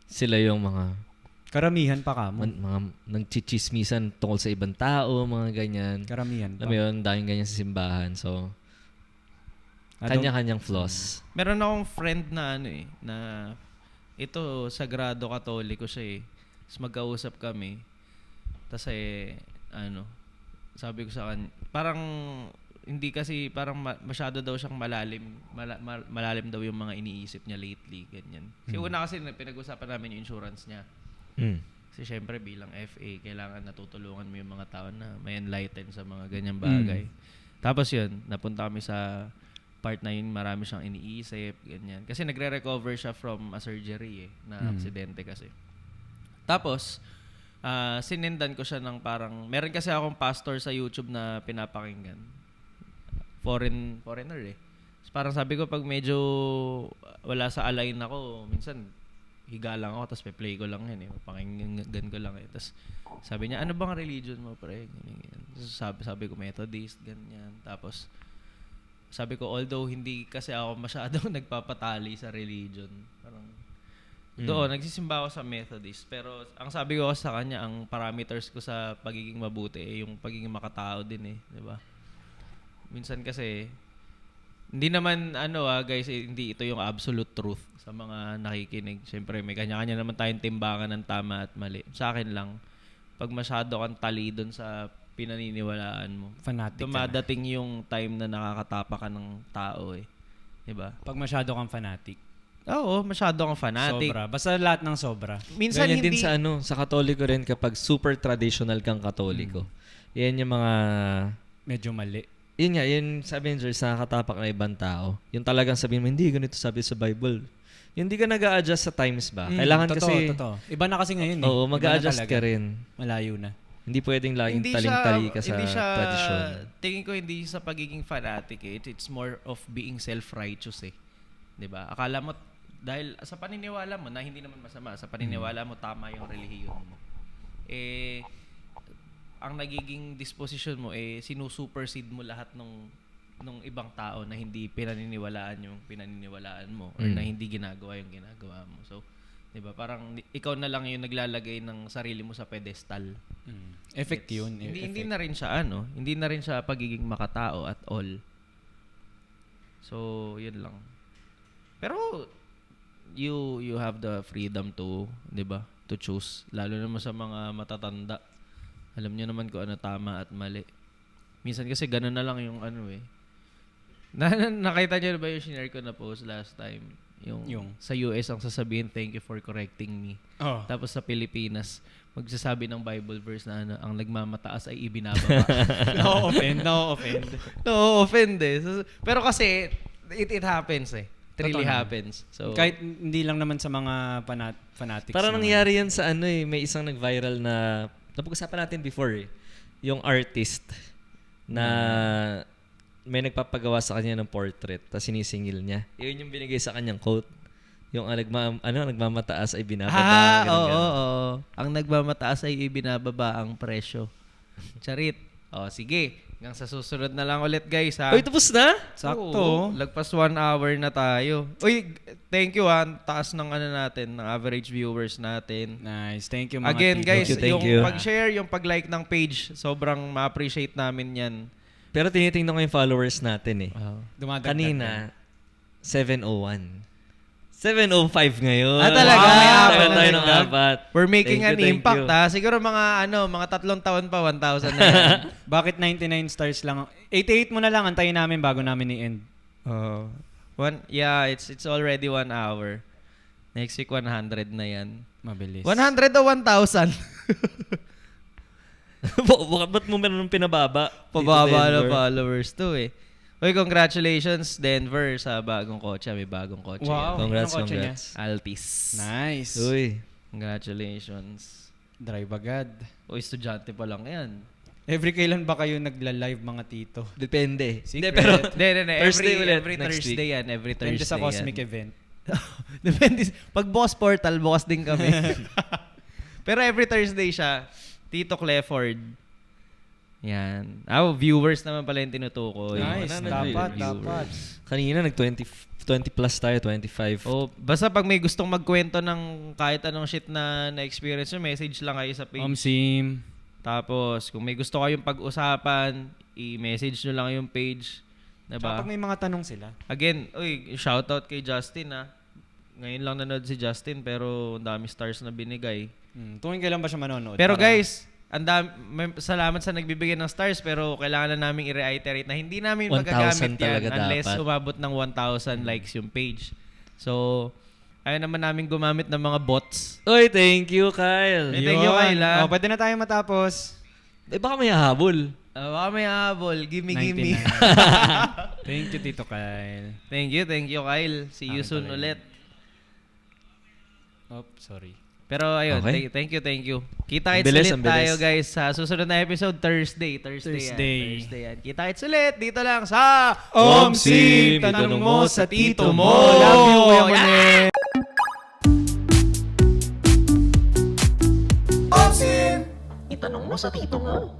Speaker 2: sila yung mga
Speaker 1: Karamihan pa ka mo.
Speaker 2: mga nagchichismisan tungkol sa ibang tao, mga ganyan.
Speaker 1: Karamihan pa.
Speaker 2: Alam mo yun, daming ganyan sa simbahan. So,
Speaker 1: I don't-
Speaker 2: kanya-kanyang flaws.
Speaker 4: Meron akong friend na na ito, sagrado katoliko siya eh. Tapos magkausap kami. Tapos sabi ko sa kanya, parang hindi kasi, parang masyado daw siyang malalim. Malalim daw yung mga iniisip niya lately, ganyan. Kasi una kasi pinag-usapan namin yung insurance niya. Kasi syempre bilang FA, kailangan natutulungan mo yung mga tao na may enlighten sa mga ganyang bagay. Tapos yun, napunta kami sa part na yun, marami siyang iniisip, ganyan. Kasi nagre-recover siya from a surgery na aksidente kasi. Tapos, sinendan ko siya ng parang, meron kasi akong pastor sa YouTube na pinapakinggan. Foreigner eh. So, parang sabi ko, pag medyo wala sa align ako, minsan, higa lang ako, tapos play ko lang yun eh. Pakinggan ko lang eh. Tapos, sabi niya, ano bang religion mo, pre? Ganyan. Tapos sabi ko, Methodist, ganyan. Tapos, sabi ko, although hindi kasi ako masyadong nagpapatali sa religion. Parang, doon, nagsisimba ako sa Methodist. Pero, ang sabi ko sa kanya, ang parameters ko sa pagiging mabuti, yung pagiging makatao din eh. Diba? Minsan kasi, hindi naman, guys, hindi ito yung absolute truth sa mga nakikinig. Siyempre, may kanya-kanya naman tayong timbangan ng tama at mali. Sa akin lang, pag masyado kang tali doon sa pinaniniwalaan mo,
Speaker 1: Fanatic ka na.
Speaker 4: dumadating yung time na nakakatapa ka ng tao eh. Diba?
Speaker 1: Pag masyado kang fanatic.
Speaker 4: Oo, masyado kang fanatic.
Speaker 1: Sobra. Basta lahat ng sobra.
Speaker 4: Minsan
Speaker 2: Ganyan
Speaker 4: hindi...
Speaker 2: din sa Katoliko rin kapag super traditional kang Katoliko. Yan yung mga...
Speaker 1: Medyo mali.
Speaker 2: Yun nga, yun sabi ni George, nakakatapak na ibang tao. Yung talagang sabihin mo, hindi, ganito sabi sa Bible. Yung hindi ka nag-a-adjust sa times ba? Kailangan kasi...
Speaker 1: Totoo. Iba na kasi ngayon eh.
Speaker 2: Oo,
Speaker 1: Iba na
Speaker 2: mag-a-adjust
Speaker 1: talaga.
Speaker 2: ka rin.
Speaker 1: Malayo na.
Speaker 2: Hindi pwedeng laging
Speaker 4: Hindi
Speaker 2: taling-tali ka sa
Speaker 4: hindi siya,
Speaker 2: tradisyon.
Speaker 4: tingin ko hindi sa pagiging fanatic eh. It's more of being self-righteous eh. 'Di ba? Akala mo dahil sa paniniwala mo na hindi naman masama, sa paniniwala mo tama yung relihiyon mo. Eh ang nagiging disposition mo eh sinusupersede mo lahat nung ibang tao na hindi pinaniniwalaan yung pinaniniwalaan mo or na hindi ginagawa yung ginagawa mo. So 'di ba? Parang ikaw na lang yung naglalagay ng sarili mo sa pedestal.
Speaker 1: Effect yun.
Speaker 4: Hindi na rin siya hindi na rin siya pagiging makatao at all. So, yun lang. Pero you have the freedom to, 'di ba? To choose, lalo naman sa mga matatanda. Alam niyo naman kung ano tama at mali. Minsan kasi gano'n na lang yung nakita niyo na ba yung share ko na post last time? Yung sa US ang sasabihin, thank you for correcting me.
Speaker 1: Oh.
Speaker 4: Tapos sa Pilipinas, magsasabi ng Bible verse na ang nagmamataas ay ibinababa.
Speaker 1: No offend.
Speaker 4: No offend eh. Pero kasi, it happens eh. It really
Speaker 1: Totoo
Speaker 4: happens. So,
Speaker 1: Kahit hindi lang naman sa mga fanatics.
Speaker 2: Parang
Speaker 1: naman.
Speaker 2: nangyari yan sa may isang nag-viral na, napag-usapan natin before yung artist na may nagpapagawa sa kanya ng portrait tapos sinisingil niya. Yun yung binigay sa kanyang quote. Yung nagmamataas ay binababa.
Speaker 4: oo. Ang nagmamataas ay ibinababa ang presyo. Charit. Sige. Hanggang sa susunod na lang ulit, guys, ha?
Speaker 2: Uy, tapos na?
Speaker 1: Sakto.
Speaker 4: Oo, lagpas 1 hour na tayo. Uy, thank you, ha. Taas ng natin, ng average viewers natin.
Speaker 1: Nice. Thank you, mga
Speaker 4: Again,
Speaker 1: tito.
Speaker 4: guys,
Speaker 2: Thank
Speaker 4: yung
Speaker 2: you.
Speaker 4: pag-share, yung pag-like ng page, sobrang ma-appreciate namin yan.
Speaker 2: Pero tinitingnan ko yung followers natin eh.
Speaker 1: Dumadagdag
Speaker 2: Kanina, 701. 705 ngayon.
Speaker 4: Ah, talaga?
Speaker 2: Wow,
Speaker 4: May apat
Speaker 2: tayo
Speaker 4: na
Speaker 2: ng
Speaker 4: dagdag?
Speaker 2: apat.
Speaker 4: We're making
Speaker 2: Thank
Speaker 4: an
Speaker 2: you, thank
Speaker 4: impact,
Speaker 2: you.
Speaker 4: ha? Siguro mga 3 taon pa, 1,000 na yan.
Speaker 1: Bakit 99 stars lang? 88 mo na lang, antayin namin bago namin i-end.
Speaker 4: Yeah, it's already 1 hour. Next week, 100 na yan.
Speaker 1: Mabilis.
Speaker 4: 100 o 1,000?
Speaker 2: Ba't mo meron pinababa?
Speaker 4: Pababa
Speaker 2: Tito
Speaker 4: na
Speaker 2: Denver?
Speaker 4: followers to eh. Uy, congratulations Denver sa bagong kotse. May bagong kotse.
Speaker 1: Wow.
Speaker 4: yan.
Speaker 2: Congrats,
Speaker 1: Anong kotse niya?
Speaker 2: congrats.
Speaker 4: Altis.
Speaker 1: Nice.
Speaker 2: Uy.
Speaker 4: Congratulations.
Speaker 1: Drive agad.
Speaker 4: O, estudyante pa lang yan.
Speaker 1: Every kailan ba kayo nagla-live mga tito?
Speaker 2: Depende.
Speaker 1: Secret.
Speaker 2: Hindi, pero
Speaker 4: Hindi.
Speaker 2: Thursday ulit,
Speaker 4: Every
Speaker 2: next
Speaker 4: Thursday yan. Every Thursday
Speaker 1: Depende sa cosmic
Speaker 4: yan.
Speaker 1: event.
Speaker 4: Depende. Pag boss portal, bukas din kami. Pero every Thursday siya. Tito Clefford. Yan. Viewers naman pala yung tinutukoy.
Speaker 1: Nice.
Speaker 2: Ano,
Speaker 1: Dapat.
Speaker 2: kanina nag-20 plus tayo, 25.
Speaker 4: O, basta pag may gustong magkwento ng kahit anong shit na na-experience nyo, message lang kayo sa page.
Speaker 1: Sim.
Speaker 4: Tapos, kung may gusto kayong pag-usapan, i-message nyo lang yung page.
Speaker 1: Tsaka
Speaker 4: Diba?
Speaker 1: pag may mga tanong sila.
Speaker 4: Again, shoutout kay Justin, ha. Ngayon lang nanood si Justin, pero ang dami stars na binigay.
Speaker 1: Tuwing kailan ba siya manonood?
Speaker 4: Pero
Speaker 1: Para-
Speaker 4: guys, salamat sa nagbibigay ng stars, pero kailangan na namin i-reiterate na hindi namin
Speaker 2: 1,000
Speaker 4: magagamit yan
Speaker 2: talaga
Speaker 4: unless
Speaker 2: dapat.
Speaker 4: umabot ng 1,000 likes yung page. So, ayaw naman namin gumamit ng mga bots.
Speaker 2: Uy, thank you, Kyle.
Speaker 4: Hey, thank you,
Speaker 1: Yun.
Speaker 4: Kayla.
Speaker 1: Pwede na tayo matapos.
Speaker 2: Eh, baka may hahabol.
Speaker 4: Baka may habol. Gimme.
Speaker 1: 99. Thank you, Tito Kyle.
Speaker 4: Thank you, Kyle. See you
Speaker 1: Akin
Speaker 4: soon
Speaker 1: pala yun.
Speaker 4: ulit.
Speaker 1: Sorry.
Speaker 4: Pero ayun,
Speaker 2: Okay.
Speaker 4: thank you. Kita-kits
Speaker 2: Ang bilis,
Speaker 4: ulit
Speaker 2: ang bilis.
Speaker 4: tayo guys sa susunod na episode, Thursday
Speaker 1: Thursday.
Speaker 4: yan. Kita-kits ulit dito lang sa
Speaker 2: Omsim,
Speaker 1: tanong mo sa tito mo.
Speaker 4: Love you, Kuya
Speaker 1: Yan.
Speaker 4: Monet.
Speaker 5: Itanong mo sa tito mo.